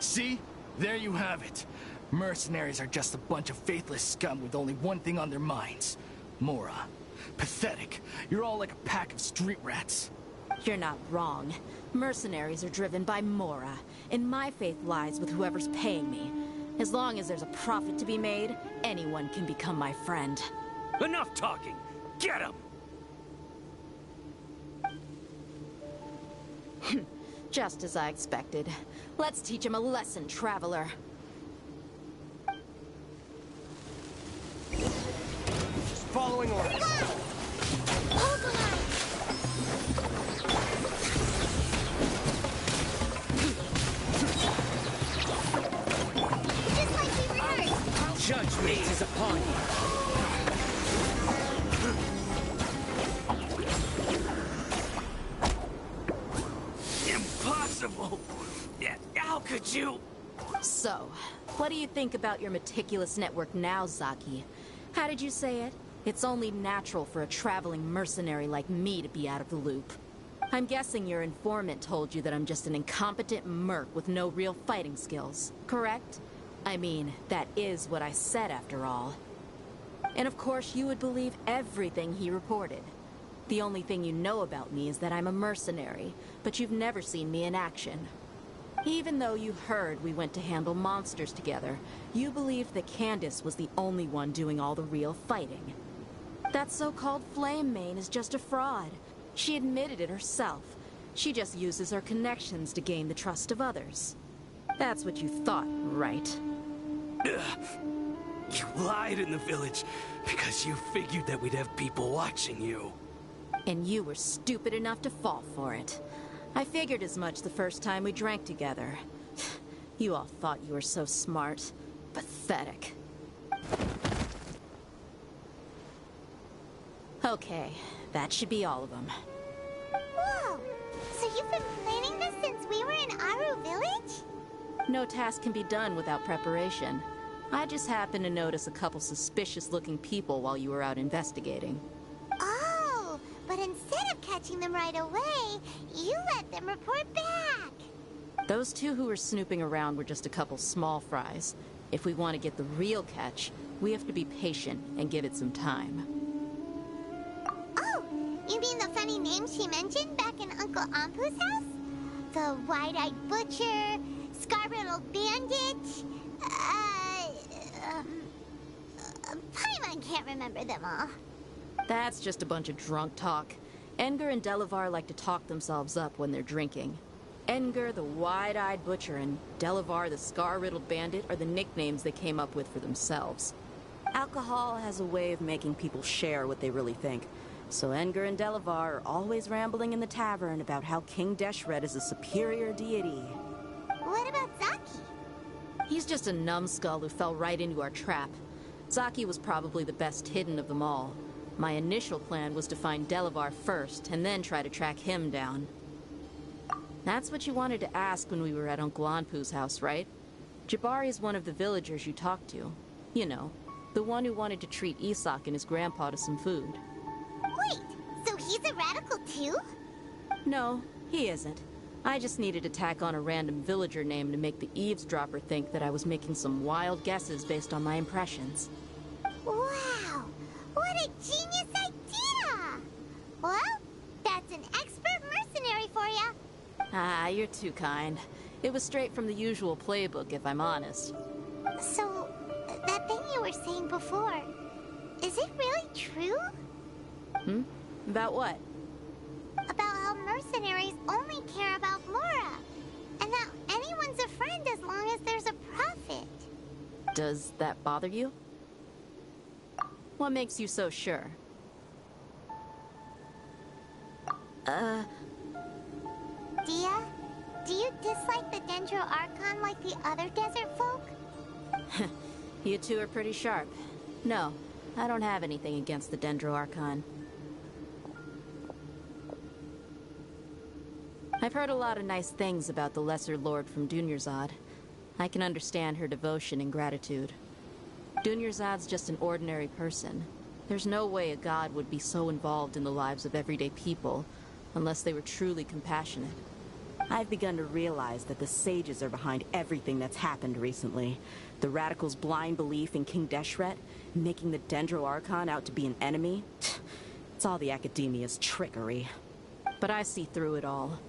See? There you have it. Mercenaries are just a bunch of faithless scum with only one thing on their minds. Mora. Pathetic. You're all like a pack of street rats. You're not wrong. Mercenaries are driven by Mora, and my faith lies with whoever's paying me. As long as there's a profit to be made, anyone can become my friend. Enough talking! Get him! Just as I expected. Let's teach him a lesson, traveler. Just following orders. Hold the line. Just like we rehearsed. Judgment is upon you. Impossible! How could you? So, what do you think about your meticulous network now, Zaki? How did you say it? It's only natural for a traveling mercenary like me to be out of the loop. I'm guessing your informant told you that I'm just an incompetent merc with no real fighting skills, correct? I mean, that is what I said after all. And of course you would believe everything he reported. The only thing you know about me is that I'm a mercenary, but you've never seen me in action. Even though you heard we went to handle monsters together, you believed that Candace was the only one doing all the real fighting. That so-called Flame Mane is just a fraud. She admitted it herself. She just uses her connections to gain the trust of others. That's what you thought, right? You lied in the village because you figured that we'd have people watching you. And you were stupid enough to fall for it. I figured as much the first time we drank together. You all thought you were so smart. Pathetic. Okay, that should be all of them. Whoa! So you've been planning this since we were in Aru Village? No task can be done without preparation. I just happened to notice a couple suspicious-looking people while you were out investigating. Oh, but instead of catching them right away, you let them report back. Those two who were snooping around were just a couple small fries. If we want to get the real catch, we have to be patient and give it some time. Oh, you mean the funny name she mentioned back in Uncle Ampu's house? The wide-eyed butcher, scar-riddled bandit, Paimon can't remember them all. That's just a bunch of drunk talk. Edgar and Delavar like to talk themselves up when they're drinking. Edgar, the wide-eyed butcher, and Delavar, the scar-riddled bandit, are the nicknames they came up with for themselves. Alcohol has a way of making people share what they really think. So Engar and Delavar are always rambling in the tavern about how King Deshret is a superior deity. What about Zaki? He's just a numbskull who fell right into our trap. Zaki was probably the best hidden of them all. My initial plan was to find Delavar first, and then try to track him down. That's what you wanted to ask when we were at Uncle Anpu's house, right? Jabari is one of the villagers you talked to. You know, the one who wanted to treat Isak and his grandpa to some food. Wait, so he's a radical too? No, he isn't. I just needed to tack on a random villager name to make the eavesdropper think that I was making some wild guesses based on my impressions. Wow, what a genius idea! Well, that's an expert mercenary for ya. Ah, you're too kind. It was straight from the usual playbook, if I'm honest. So, that thing you were saying before, is it really true? About what? About how mercenaries only care about Mora, and that anyone's a friend as long as there's a profit. Does that bother you? What makes you so sure? Dia, do you dislike the Dendro Archon like the other desert folk? You two are pretty sharp. No, I don't have anything against the Dendro Archon. I've heard a lot of nice things about the Lesser Lord from Dunyarzad. I can understand her devotion and gratitude. Dunyarzad's just an ordinary person. There's no way a god would be so involved in the lives of everyday people, unless they were truly compassionate. I've begun to realize that the sages are behind everything that's happened recently. The radicals' blind belief in King Deshret, making the Dendro Archon out to be an enemy. It's all the Academia's trickery. But I see through it all.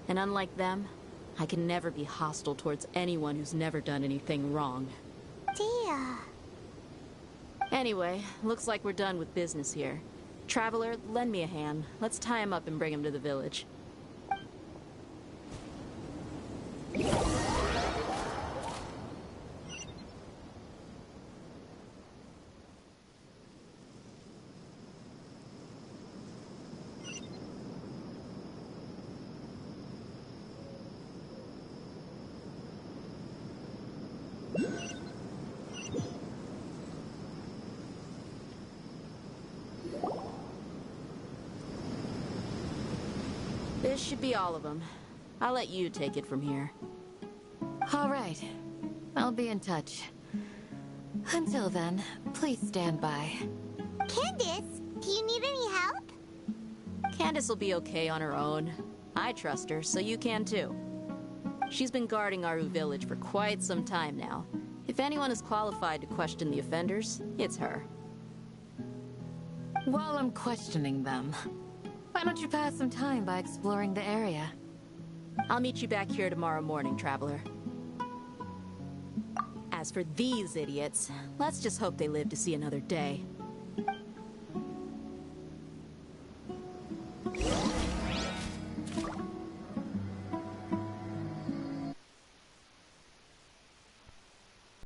And unlike them, I can never be hostile towards anyone who's never done anything wrong. Dia. Anyway, looks like we're done with business here. Traveler, lend me a hand. Let's tie him up and bring him to the village. This should be all of them. I'll let you take it from here. All right. I'll be in touch. Until then, please stand by. Candace, do you need any help? Candace will be okay on her own. I trust her, so you can too. She's been guarding Aru village for quite some time now. If anyone is qualified to question the offenders, it's her. While I'm questioning them, why don't you pass some time by exploring the area? I'll meet you back here tomorrow morning, Traveler. As for these idiots, let's just hope they live to see another day.